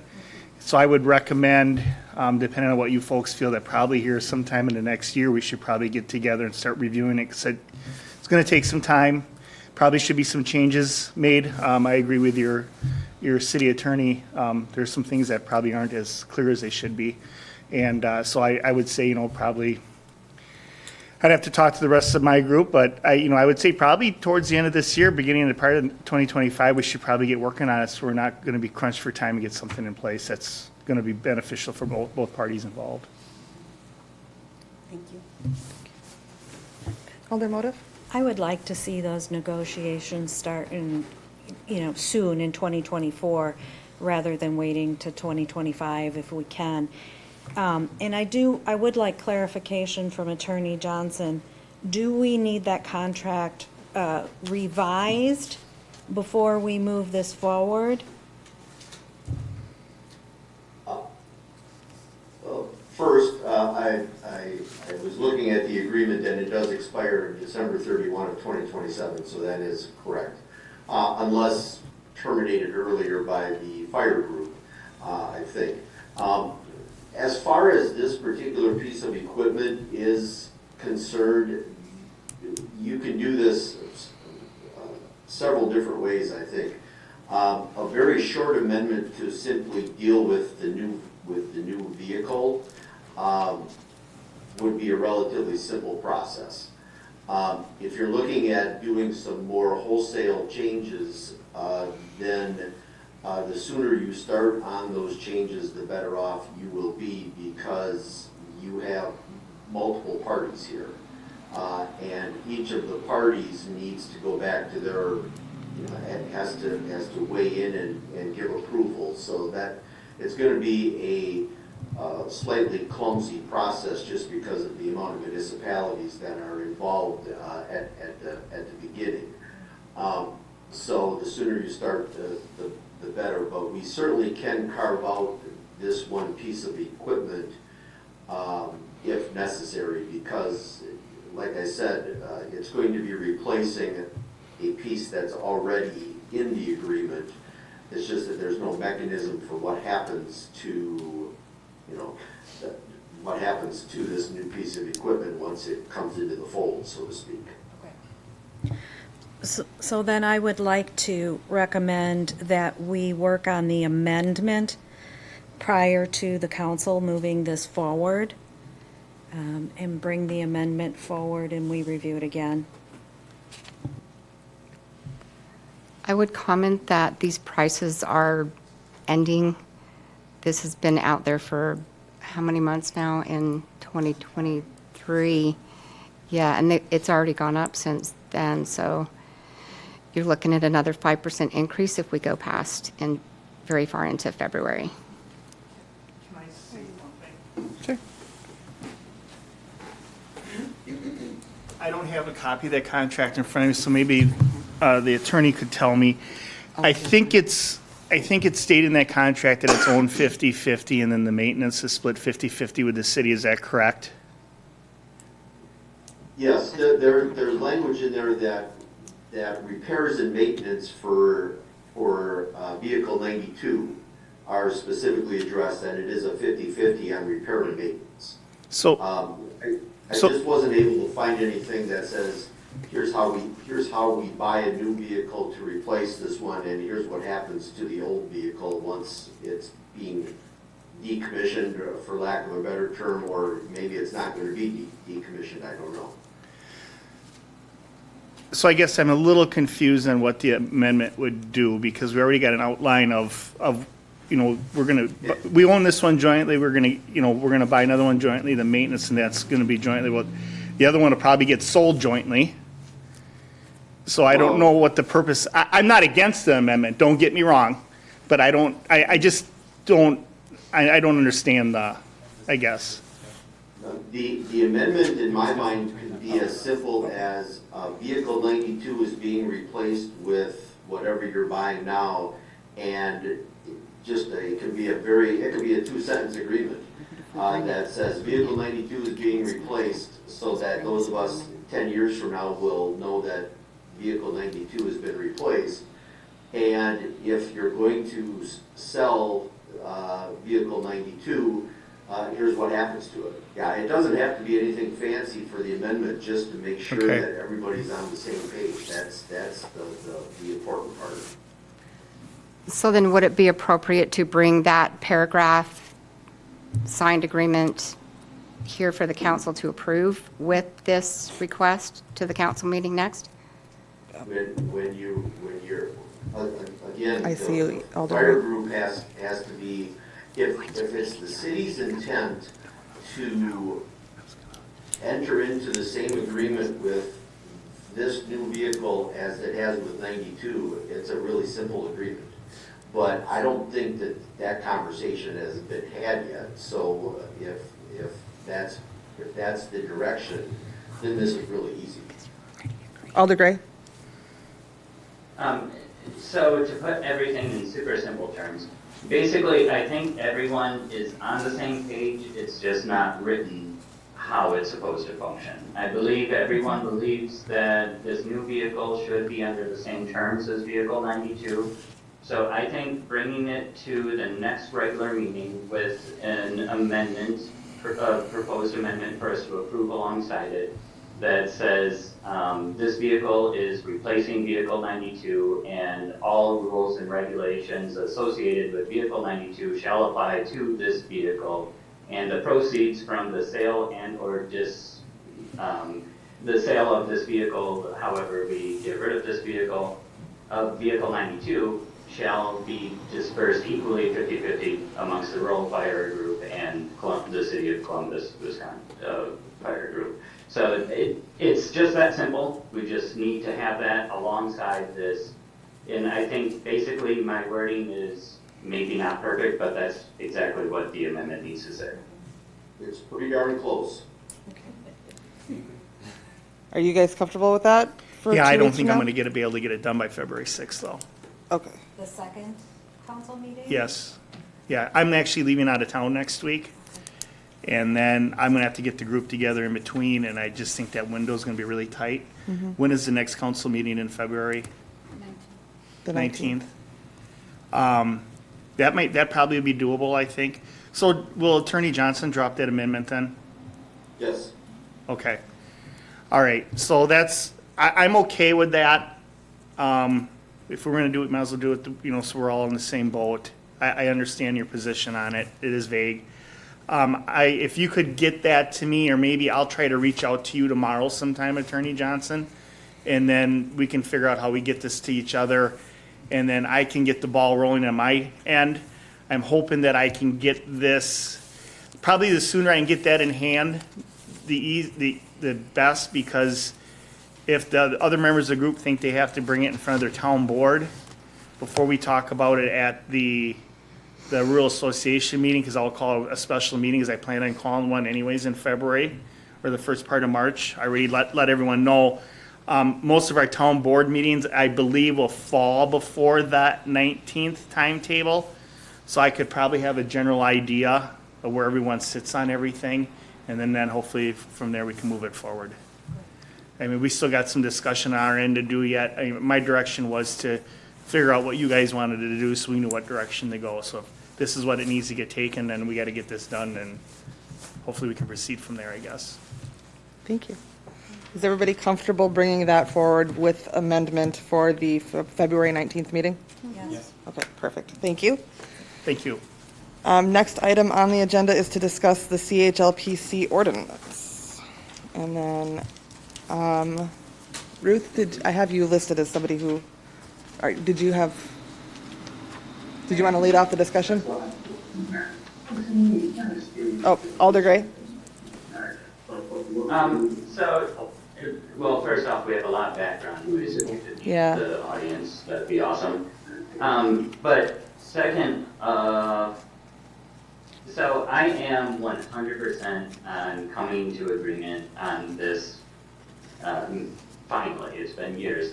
So I would recommend, depending on what you folks feel, that probably here sometime in the next year, we should probably get together and start reviewing it. 'Cause it's going to take some time. Probably should be some changes made. I agree with your city attorney. There's some things that probably aren't as clear as they should be. And so I would say, probably, I'd have to talk to the rest of my group, but I would say probably towards the end of this year, beginning of the part of 2025, we should probably get working on it, so we're not going to be crunched for time to get something in place that's going to be beneficial for both parties involved. Thank you. Alder Motive? I would like to see those negotiations start soon in 2024, rather than waiting to 2025 if we can. And I would like clarification from Attorney Johnson. Do we need that contract revised before we move this forward? First, I was looking at the agreement, and it does expire December 31 of 2027, so that is correct. Unless terminated earlier by the fire group, I think. As far as this particular piece of equipment is concerned, you can do this several different ways, I think. A very short amendment to simply deal with the new vehicle would be a relatively simple process. If you're looking at doing some more wholesale changes, then the sooner you start on those changes, the better off you will be, because you have multiple parties here. And each of the parties needs to go back to their, has to weigh in and give approval, so that it's going to be a slightly clumsy process just because of the amount of municipalities that are involved at the beginning. So the sooner you start, the better. But we certainly can carve out this one piece of equipment if necessary, because, like I said, it's going to be replacing a piece that's already in the agreement. It's just that there's no mechanism for what happens to, what happens to this new piece of equipment once it comes into the fold, so to speak. So then I would like to recommend that we work on the amendment prior to the council moving this forward, and bring the amendment forward and we review it again. I would comment that these prices are ending. This has been out there for how many months now in 2023? Yeah, and it's already gone up since then, so you're looking at another 5% increase if we go past and very far into February. Can I say one thing? Sure. I don't have a copy of that contract in front of me, so maybe the attorney could tell me. I think it's stated in that contract that it's owned 50/50, and then the maintenance is split 50/50 with the city. Is that correct? Yes, there's language in there that repairs and maintenance for vehicle 92 are specifically addressed, and it is a 50/50 on repair and maintenance. So, I just wasn't able to find anything that says, here's how we buy a new vehicle to replace this one, and here's what happens to the old vehicle once it's being decommissioned, for lack of a better term, or maybe it's not going to be decommissioned, I don't know. so I guess I'm a little confused on what the amendment would do, because we already got an outline of we own this one jointly, we're gonna buy another one jointly, the maintenance, and that's gonna be jointly. Well, the other one will probably get sold jointly. So I don't know what the purpose, I'm not against the amendment, don't get me wrong, but I just don't understand I guess. The amendment, in my mind, could be as simple as vehicle 92 is being replaced with whatever you're buying now, and it could be a two-sentence agreement that says vehicle 92 is being replaced, so that those of us 10 years from now will know that vehicle 92 has been replaced. And if you're going to sell vehicle 92, here's what happens to it. Yeah, it doesn't have to be anything fancy for the amendment, just to make sure Okay. that everybody's on the same page. That's the important part. So then would it be appropriate to bring that paragraph, signed agreement, here for the council to approve with this request to the council meeting next? When you're, again, I see you, the Alder. fire group has to be, if it's the city's intent to enter into the same agreement with this new vehicle as it has with 92, it's a really simple agreement. But I don't think that conversation has been had yet, so if that's the direction, then this is really easy. Alder Gray? So to put everything in super simple terms, basically, I think everyone is on the same page, it's just not written how it's supposed to function. I believe everyone believes that this new vehicle should be under the same terms as vehicle 92. So I think bringing it to the next regular meeting with an amendment, a proposed amendment for us to approve alongside it, that says this vehicle is replacing vehicle 92, and all rules and regulations associated with vehicle 92 shall apply to this vehicle, and the proceeds from the sale and or the sale of this vehicle, however we get rid of this vehicle, of vehicle 92, shall be dispersed equally 50/50 amongst the rural fire group and the city of Columbus, Wisconsin fire group. So it's just that simple. We just need to have that alongside this. And I think basically my wording is maybe not perfect, but that's exactly what the amendment needs to say. It's pretty darn close. Are you guys comfortable with that? Yeah, I don't think I'm gonna be able to get it done by February 6th, though. Okay. The second council meeting? Yes. Yeah, I'm actually leaving out of town next week. And then I'm gonna have to get the group together in between, and I just think that window's gonna be really tight. When is the next council meeting in February? The 19th. That probably would be doable, I think. So will Attorney Johnson drop that amendment then? Yes. Okay. All right, so I'm okay with that. If we're gonna do it, might as well do it, so we're all in the same boat. I understand your position on it. It is vague. If you could get that to me, or maybe I'll try to reach out to you tomorrow sometime, Attorney Johnson, and then we can figure out how we get this to each other, and then I can get the ball rolling on my end. I'm hoping that I can get this probably the sooner I can get that in hand, the best, because if the other members of the group think they have to bring it in front of their town board before we talk about it at the Rural Association meeting, because I'll call it a special meeting, because I plan on calling one anyways in February or the first part of March. I already let everyone know. Most of our town board meetings, I believe, will fall before that 19th timetable. So I could probably have a general idea of where everyone sits on everything. And then hopefully from there we can move it forward. I mean, we still got some discussion on our end to do yet. I mean, my direction was to figure out what you guys wanted to do so we knew what direction to go. So if this is what it needs to get taken, then we got to get this done, and hopefully we can proceed from there, I guess. Thank you. Is everybody comfortable bringing that forward with amendment for the February 19th meeting? Yes. Okay, perfect. Thank you. Thank you. Next item on the agenda is to discuss the CHLPC ordinance. And then, Ruth, I have you listed as somebody who, did you want to lead off the discussion? Oh, Alder Gray? Well, first off, we have a lot of background noise. If you could mute the audience, that'd be awesome. But second, so I am 100% on coming to agreement on this. Finally, it's been years.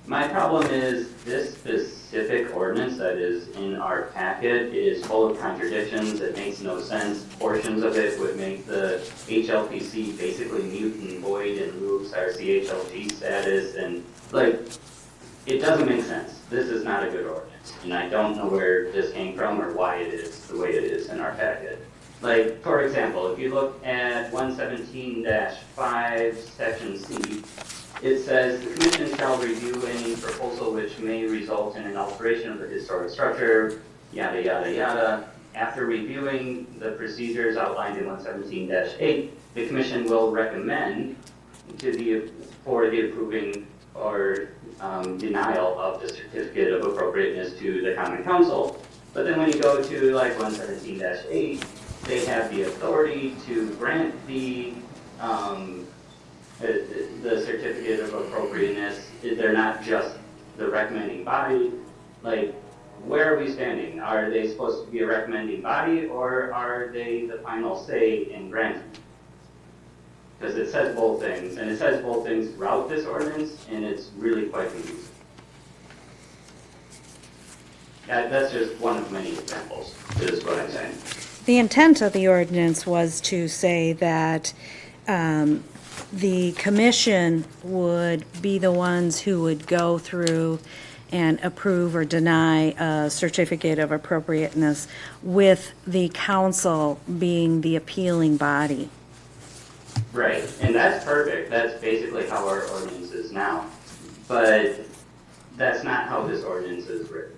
My problem is this specific ordinance that is in our packet is full of contradictions. It makes no sense. Portions of it would make the HLPC basically mute and void and moves our CHLG status, and it doesn't make sense. This is not a good ordinance, and I don't know where this came from or why it is the way it is in our packet. For example, if you look at 117-5, section C, it says the commission shall review any proposal which may result in an alteration of the historic structure, yada, yada, yada. After reviewing the procedures outlined in 117-8, the commission will recommend for the approving or denial of the certificate of appropriateness to the common council. But then when you go to 117-8, they have the authority to grant the certificate of appropriateness. They're not just the recommending body. Where are we standing? Are they supposed to be a recommending body, or are they the final say in granting? Because it says both things, and it says both things throughout this ordinance, and it's really quite confusing. That's just one of many examples, is what I'm saying. The intent of the ordinance was to say that the commission would be the ones who would go through and approve or deny a certificate of appropriateness, with the council being the appealing body. Right, and that's perfect. That's basically how our ordinance is now. But that's not how this ordinance is written.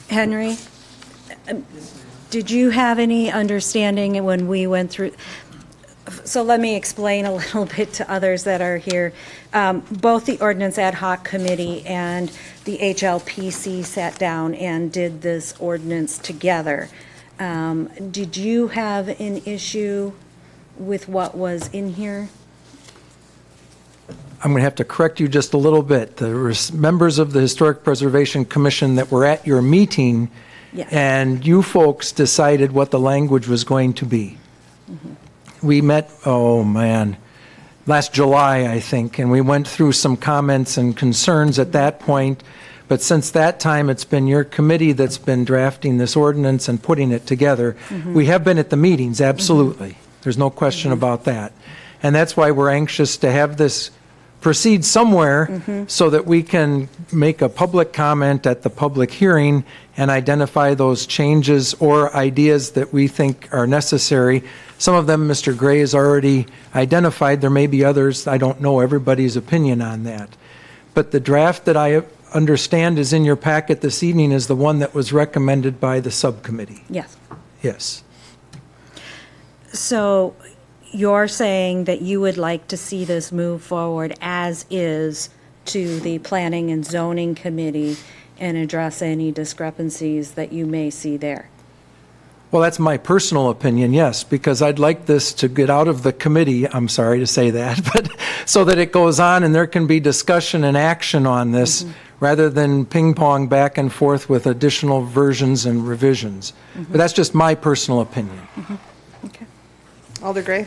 Henry, did you have any understanding when we went through? So let me explain a little bit to others that are here. Both the Ordinance Ad Hoc Committee and the HLPC sat down and did this ordinance together. Did you have an issue with what was in here? I'm going to have to correct you just a little bit. There were members of the Historic Preservation Commission that were at your meeting, Yes. and you folks decided what the language was going to be. Mm-hmm. We met, last July, I think, and we went through some comments and concerns at that point. But since that time, it's been your committee that's been drafting this ordinance and putting it together. Mm-hmm. We have been at the meetings, absolutely. There's no question about that. And that's why we're anxious to have this proceed somewhere so that we can make a public comment at the public hearing and identify those changes or ideas that we think are necessary. Some of them Mr. Gray has already identified. There may be others. I don't know everybody's opinion on that. But the draft that I understand is in your packet this evening is the one that was recommended by the subcommittee. Yes. Yes. So you're saying that you would like to see this move forward as is to the Planning and Zoning Committee, and address any discrepancies that you may see there. Well, that's my personal opinion, yes, because I'd like this to get out of the committee, I'm sorry to say that, but so that it goes on and there can be discussion and action on this rather than ping pong back and forth with additional versions and revisions. But that's just my personal opinion. Okay. Alder Gray?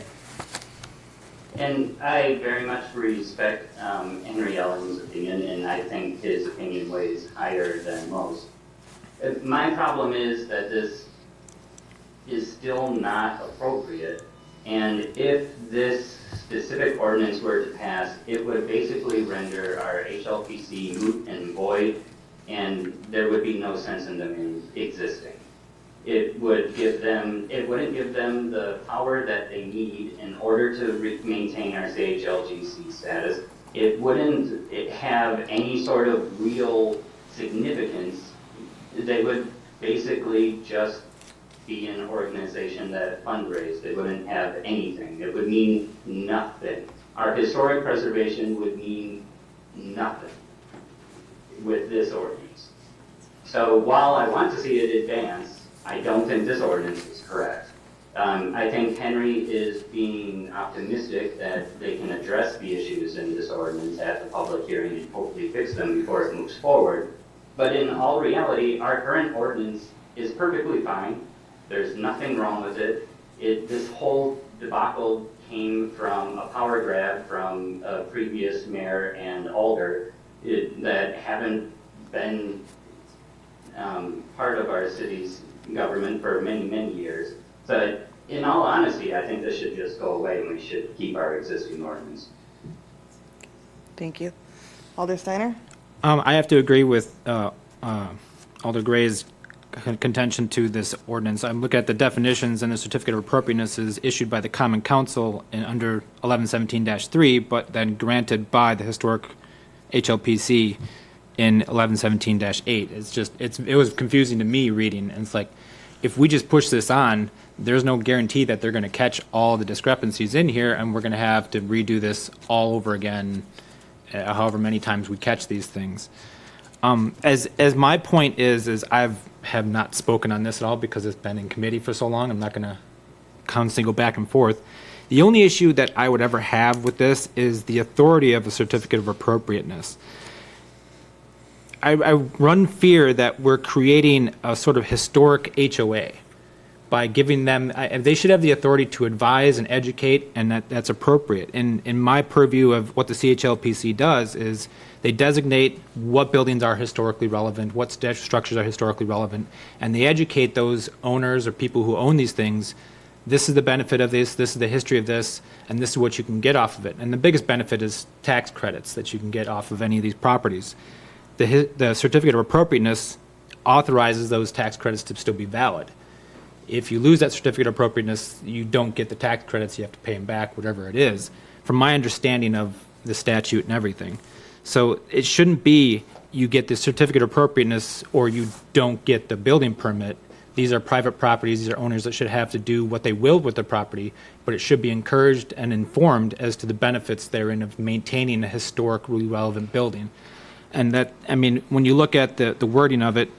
And I very much respect Henry Ellen's opinion, and I think his opinion weighs higher than most. My problem is that this is still not appropriate, and if this specific ordinance were to pass, it would basically render our HLPC moot and void, and there would be no sense in them existing. It wouldn't give them the power that they need in order to maintain our CHLGC status. It wouldn't have any sort of real significance. They would basically just be an organization that fundraised. It wouldn't have anything. It would mean nothing. Our historic preservation would mean nothing with this ordinance. So while I want to see it advance, I don't think this ordinance is correct. I think Henry is being optimistic that they can address the issues in this ordinance at the public hearing and hopefully fix them before it moves forward. But in all reality, our current ordinance is perfectly fine. There's nothing wrong with it. This whole debacle came from a power grab from a previous mayor and alder that haven't been part of our city's government for many, many years. So in all honesty, I think this should just go away and we should keep our existing ordinance. Thank you. Alder Steiner? I have to agree with Alder Gray's contention to this ordinance. I'm looking at the definitions, and the certificate of appropriateness is issued by the Common Council under 1117-3, but then granted by the historic HLPC in 1117-8. It was confusing to me reading, and it's like, if we just push this on, there's no guarantee that they're going to catch all the discrepancies in here, and we're going to have to redo this all over again, however many times we catch these things. As my point is I have not spoken on this at all because it's been in committee for so long. I'm not going to constantly go back and forth. The only issue that I would ever have with this is the authority of a certificate of appropriateness. I run fear that we're creating a sort of historic HOA by giving them, they should have the authority to advise and educate, and that's appropriate. In my purview of what the CHLPC does is they designate what buildings are historically relevant, what structures are historically relevant, and they educate those owners or people who own these things. This is the benefit of this is the history of this, and this is what you can get off of it. And the biggest benefit is tax credits that you can get off of any of these properties. The certificate of appropriateness authorizes those tax credits to still be valid. If you lose that certificate of appropriateness, you don't get the tax credits, you have to pay them back, whatever it is, from my understanding of the statute and everything. So it shouldn't be you get the certificate of appropriateness or you don't get the building permit. These are private properties, these are owners that should have to do what they will with the property, but it should be encouraged and informed as to the benefits therein of maintaining a historically relevant building. And that, I mean, when you look at the wording of it,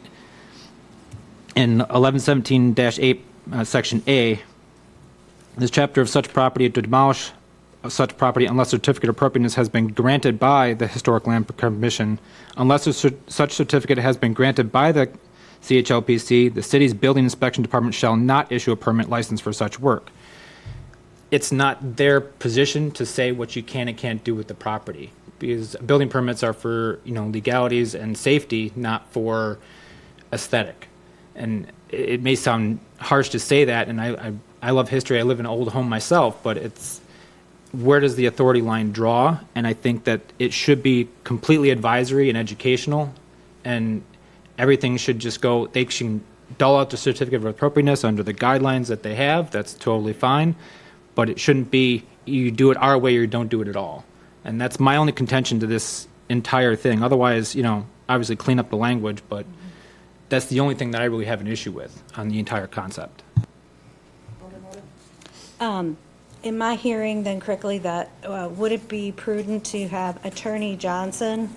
in 1117-8, Section A, this chapter of such property to demolish such property unless certificate of appropriateness has been granted by the Historic Land Commission. Unless such certificate has been granted by the CHLPC, the city's building inspection department shall not issue a permit license for such work. It's not their position to say what you can and can't do with the property, because building permits are for, legalities and safety, not for aesthetic. And it may sound harsh to say that, and I love history. I live in an old home myself, but it's where does the authority line draw? And I think that it should be completely advisory and educational, and everything should just go, they should dole out the certificate of appropriateness under the guidelines that they have. That's totally fine, but it shouldn't be you do it our way or you don't do it at all. And that's my only contention to this entire thing. Otherwise, obviously clean up the language, but that's the only thing that I really have an issue with on the entire concept. Am I hearing then correctly that would it be prudent to have Attorney Johnson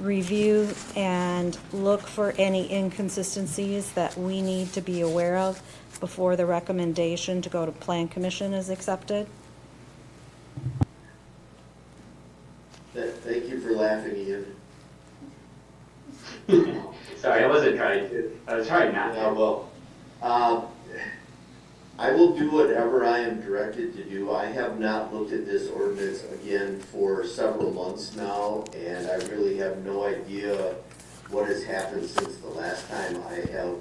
review and look for any inconsistencies that we need to be aware of before the recommendation to go to Plan Commission is accepted? Thank you for laughing, Ian. Sorry, I wasn't trying to. I was trying not Yeah, to. well, I will do whatever I am directed to do. I have not looked at this ordinance again for several months now, and I really have no idea what has happened since the last time I have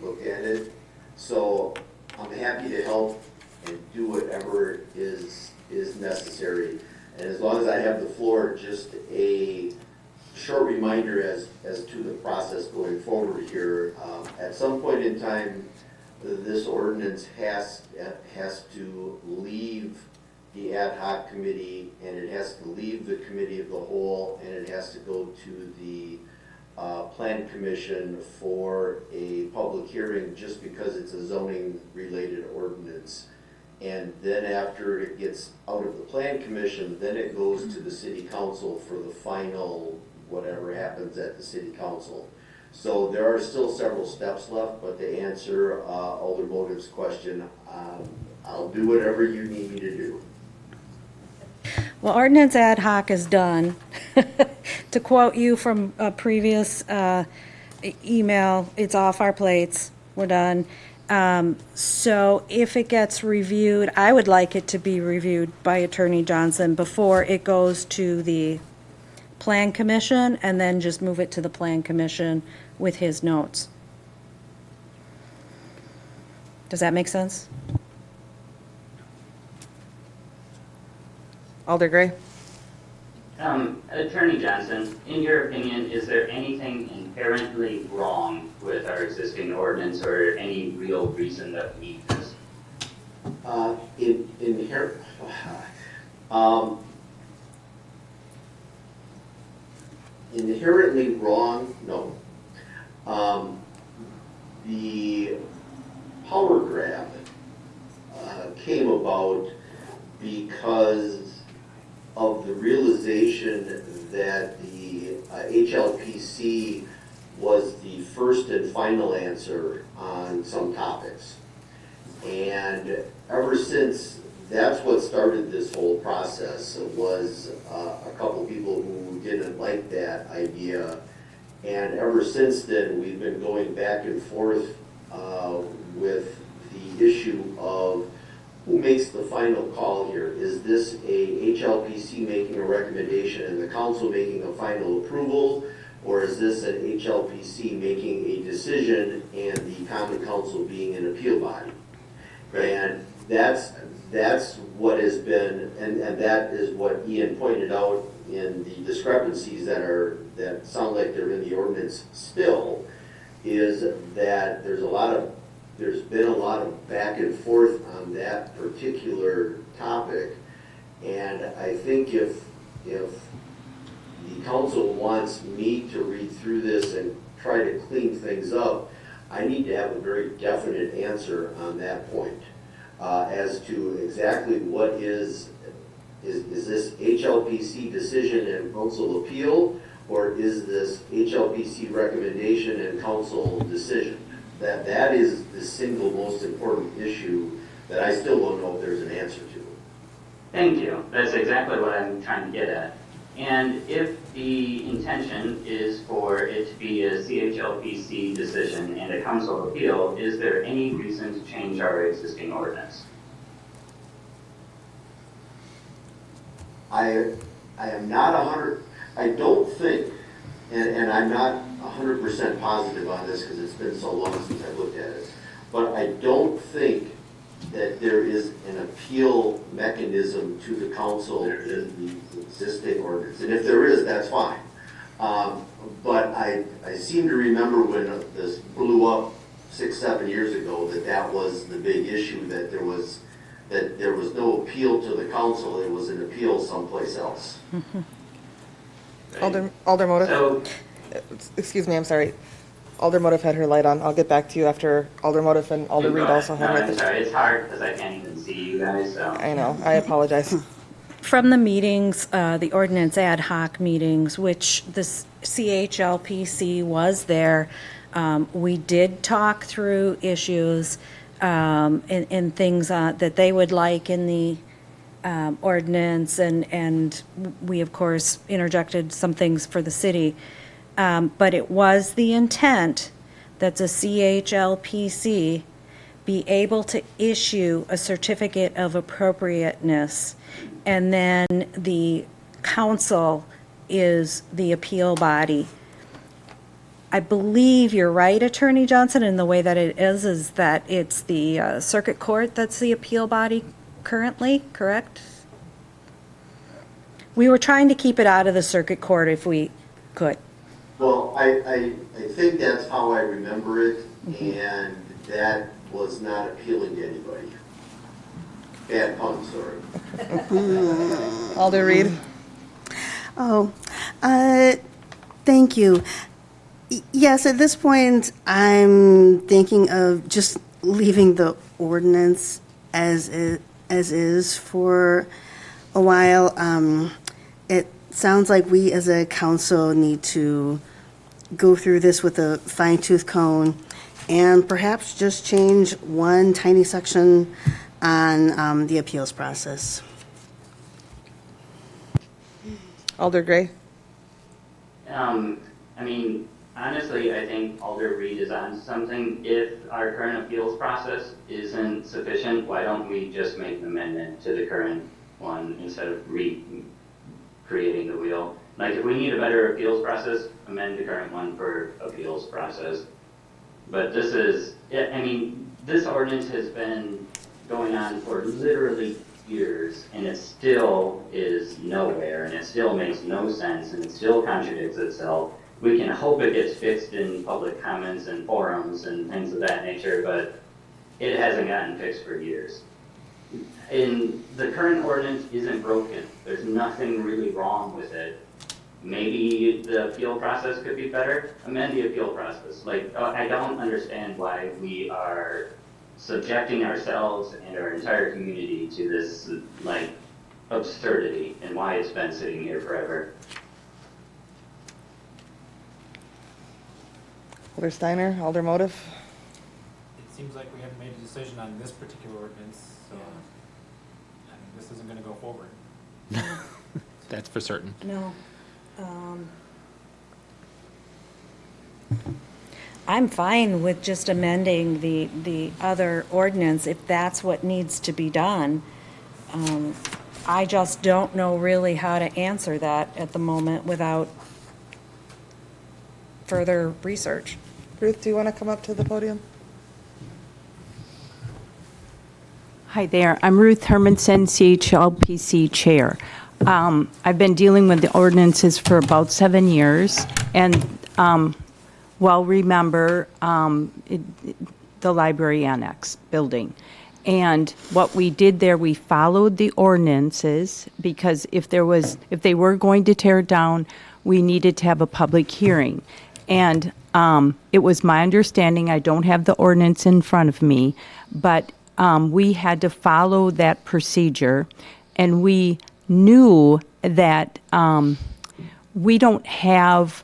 looked at it. So I'm happy to help and do whatever is necessary. And as long as I have the floor, just a short reminder as to the process going forward here. At some point in time, this ordinance has to leave the ad hoc committee, and it has to leave the committee of the whole, and it has to go to the Plan Commission for a public hearing, just because it's a zoning related ordinance. And then after it gets out of the Plan Commission, then it goes to the City Council for the final whatever happens at the City Council. So there are still several steps left, but to answer Alder Motive's question, I'll do whatever you need me to do. Well, ordinance ad hoc is done. To quote you from a previous email, it's off our plates, we're done. So if it gets reviewed, I would like it to be reviewed by Attorney Johnson before it goes to the Plan Commission, and then just move it to the Plan Commission with his notes. Does that make sense? Alder Gray? Attorney Johnson, in your opinion, is there anything inherently wrong with our existing ordinance, or any real reason that we need this? Inherently wrong? No. The power grab came about because of the realization that the HLPC was the first and final answer on some topics. And ever since, that's what started this whole process, was a couple people who didn't like that idea. And ever since then, we've been going back and forth with the issue of who makes the final call here. Is this a HLPC making a recommendation and the council making a final approval? Or is this an HLPC making a decision and the common council being an appeal body? And that's what has been, and that is what Ian pointed out in the discrepancies that sound like they're in the ordinance still, is that there's been a lot of back and forth on that particular topic. And I think if the council wants me to read through this and try to clean things up, I need to have a very definite answer on that point as to exactly what is this HLPC decision and council appeal, or is this HLPC recommendation and council decision? That is the single most important issue that I still don't know if there's an answer to. Thank you. That's exactly what I'm trying to get at. And if the intention is for it to be a CHLPC decision and a council appeal, is there any reason to change our existing ordinance? I am not I don't think, and I'm not 100% positive on this because it's been so long since I've looked at it, but I don't think that there is an appeal mechanism to the council in the existing ordinance. And if there is, that's fine. But I seem to remember when this blew up 6-7 years ago that was the big issue, that there was no appeal to the council, it was an appeal someplace else. Alder Motive? So, Excuse me, I'm sorry. Alder Motive had her light on. I'll get back to you after Alder Motive and Alder Reed also had no, her. I'm sorry, it's hard because I can't even see you guys, so. I know, I apologize. from the meetings, the ordinance ad hoc meetings, which the CHLPC was there, we did talk through issues and things that they would like in the ordinance, and we, of course, interjected some things for the city. But it was the intent that the CHLPC be able to issue a certificate of appropriateness, and then the council is the appeal body. I believe you're right, Attorney Johnson, in the way that it is that it's the circuit court that's the appeal body currently, correct? We were trying to keep it out of the circuit court if we could. Well, I think that's how I remember it, and that was not appealing to anybody. Bad pun, sorry. Alder Reed? Oh, thank you. Yes, at this point, I'm thinking of just leaving the ordinance as is for a while. It sounds like we as a council need to go through this with a fine-tooth comb and perhaps just change one tiny section on the appeals process. Alder Gray? I mean, honestly, I think Alder Reed is on something. If our current appeals process isn't sufficient, why don't we just make an amendment to the current one instead of creating the wheel? Like, if we need a better appeals process, amend the current one for appeals process. But this is, I mean, this ordinance has been going on for literally years, and it still is nowhere, and it still makes no sense, and it still contradicts itself. We can hope it gets fixed in public comments and forums and things of that nature, but it hasn't gotten fixed for years. And the current ordinance isn't broken. There's nothing really wrong with it. Maybe the appeal process could be better. Amend the appeal process. Like, I don't understand why we are subjecting ourselves and our entire community to this, like, absurdity, and why it's been sitting here forever. Alder Steiner? Alder Motiv? It seems like we haven't made a decision on this particular ordinance, so I mean, this isn't going to go forward. That's for certain. No. I'm fine with just amending the other ordinance if that's what needs to be done. I just don't know really how to answer that at the moment without further research. Ruth, do you want to come up to the podium? Hi there, I'm Ruth Hermanson, CHLPC Chair. I've been dealing with the ordinances for about 7 years, and remember the library annex building. And what we did there, we followed the ordinances, because if they were going to tear it down, we needed to have a public hearing. And it was my understanding, I don't have the ordinance in front of me, but we had to follow that procedure, and we knew that we don't have,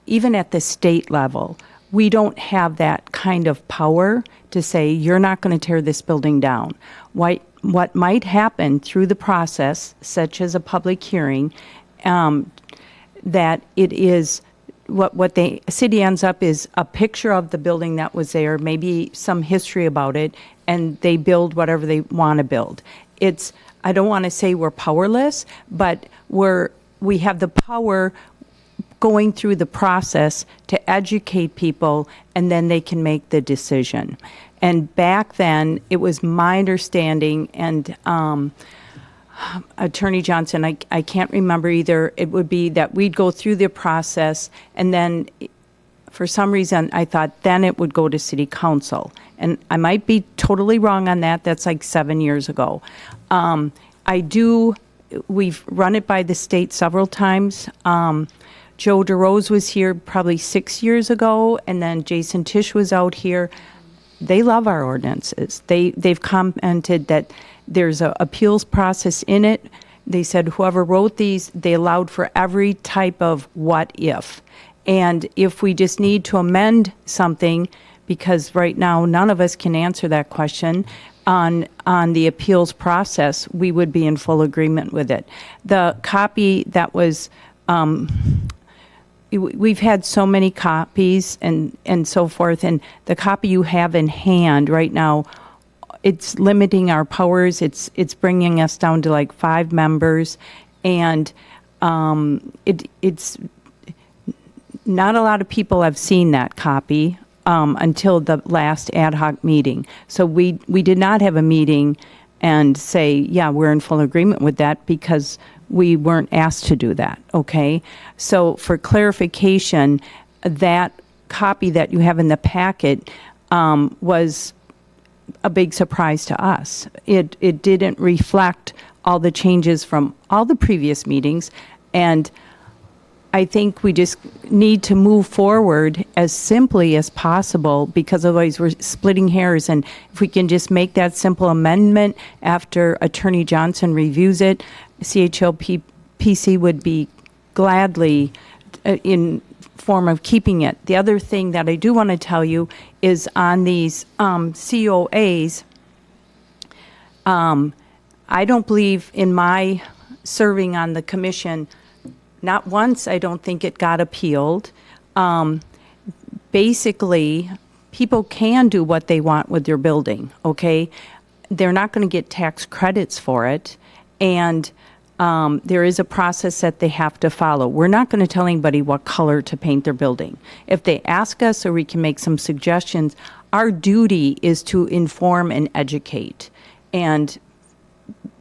even at the state level, we don't have that kind of power to say, you're not going to tear this building down. What might happen through the process, such as a public hearing, that it is, what the city ends up is a picture of the building that was there, maybe some history about it, and they build whatever they want to build. I don't want to say we're powerless, but we have the power going through the process to educate people, and then they can make the decision. And back then, it was my understanding, and Attorney Johnson, I can't remember either, it would be that we'd go through the process, and then for some reason, I thought then it would go to city council. And I might be totally wrong on that. That's like 7 years ago. We've run it by the state several times. Joe DeRose was here probably 6 years ago, and then Jason Tisch was out here. They love our ordinances. They've commented that there's an appeals process in it, they said whoever wrote these, they allowed for every type of what if. And if we just need to amend something, because right now none of us can answer that question on the appeals process, we would be in full agreement with it. The copy that was, we've had so many copies and so forth, and the copy you have in hand right now, it's limiting our powers. It's bringing us down to like 5 members, and it's not a lot of people have seen that copy until the last ad hoc meeting. So we did not have a meeting and say, yeah, we're in full agreement with that, because we weren't asked to do that, okay? So for clarification, that copy that you have in the packet was a big surprise to us. It didn't reflect all the changes from all the previous meetings, and I think we just need to move forward as simply as possible, because otherwise we're splitting hairs. And if we can just make that simple amendment after Attorney Johnson reviews it, CHLPC would be gladly in form of keeping it. The other thing that I do want to tell you is on these COAs, I don't believe in my serving on the commission, not once I don't think it got appealed. Basically, people can do what they want with their building, okay? They're not going to get tax credits for it, and there is a process that they have to follow. We're not going to tell anybody what color to paint their building. If they ask us or we can make some suggestions, our duty is to inform and educate, and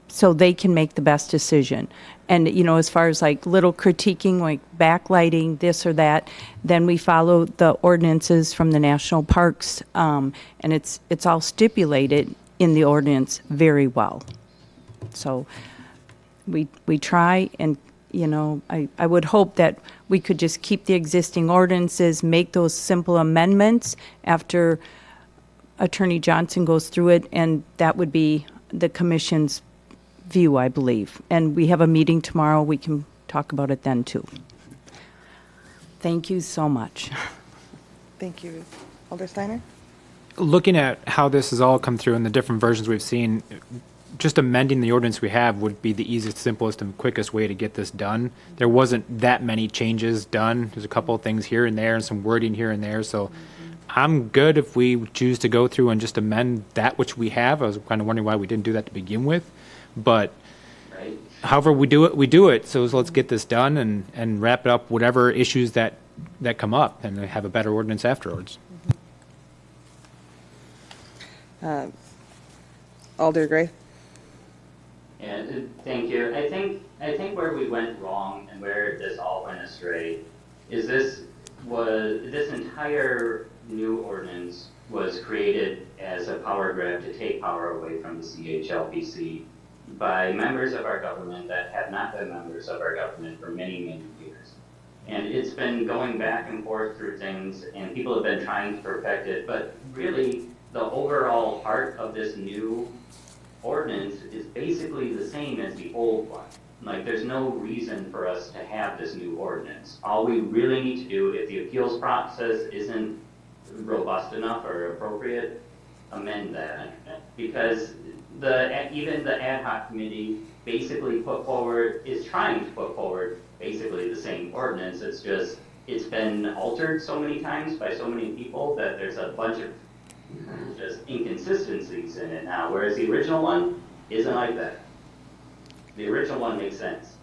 so they can make the best decision. And, you know, as far as like little critiquing, like backlighting, this or that, then we follow the ordinances from the national parks, and it's all stipulated in the ordinance very well. So we try, and, you know, I would hope that we could just keep the existing ordinances, make those simple amendments after Attorney Johnson goes through it, and that would be the commission's view, I believe. And we have a meeting tomorrow. We can talk about it then, too. Thank you so much. Thank you. Alder Steiner? Looking at how this has all come through and the different versions we've seen, just amending the ordinance we have would be the easiest, simplest, and quickest way to get this done. There wasn't that many changes done. There's a couple of things here and there and some wording here and there. So I'm good if we choose to go through and just amend that which we have. I was kind of wondering why we didn't do that to begin with. But however we do it, we do it. So let's get this done and wrap it up, whatever issues that come up, and have a better ordinance afterwards. Alder Gray? Yeah, thank you. I think where we went wrong and where this all went astray is this entire new ordinance was created as a power grab to take power away from the CHLPC by members of our government that have not been members of our government for many, many years. And it's been going back and forth through things, and people have been trying to perfect it, but really the overall heart of this new ordinance is basically the same as the old one. Like, there's no reason for us to have this new ordinance. All we really need to do, if the appeals process isn't robust enough or appropriate, amend that. Because even the ad hoc committee basically is trying to put forward basically the same ordinance. It's just, it's been altered so many times by so many people that there's a bunch of just inconsistencies in it now, whereas the original one isn't like that. The original one makes sense.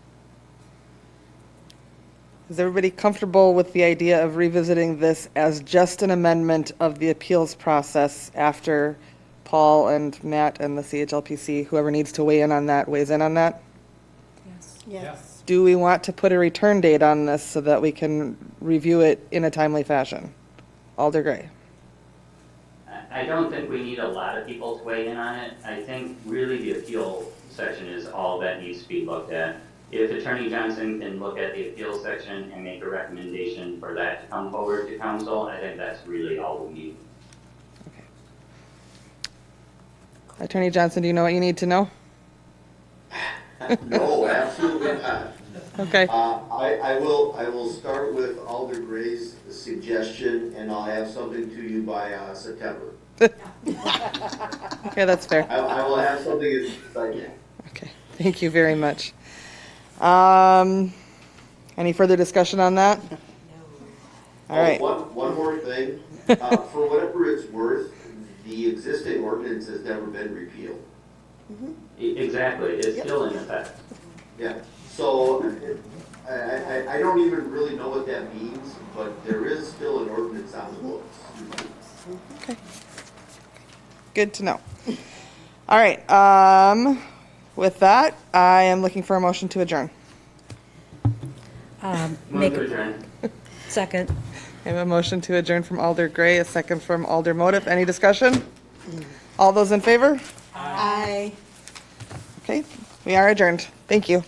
Is everybody comfortable with the idea of revisiting this as just an amendment of the appeals process after Paul and Matt and the CHLPC, whoever needs to weigh in on that, weighs in on that? Yes. Do we want to put a return date on this so that we can review it in a timely fashion? Alder Gray. I don't think we need a lot of people to weigh in on it. I think really the appeal section is all that needs to be looked at. If Attorney Johnson can look at the appeal section and make a recommendation for that to come forward to council, I think that's really all we need. Okay. Attorney Johnson, do you know what you need to know? No, absolutely not. Okay, I will start with Alder Gray's suggestion, and I'll have something to you by September. okay, that's fair. I will have something as soon as I can. Okay, thank you very much. Any further discussion on that? All right. One more thing. For whatever it's worth, the existing ordinance has never been repealed. Exactly, it's still in effect. Yeah, so I don't even really know what that means, but there is still an ordinance on the books. Okay. Good to know. All right, with that, I am looking for a motion to adjourn. Move to adjourn. Second. I have a motion to adjourn from Alder Gray, a second from Alder Motif. Any discussion? All those in favor? Aye. Okay, we are adjourned. Thank you.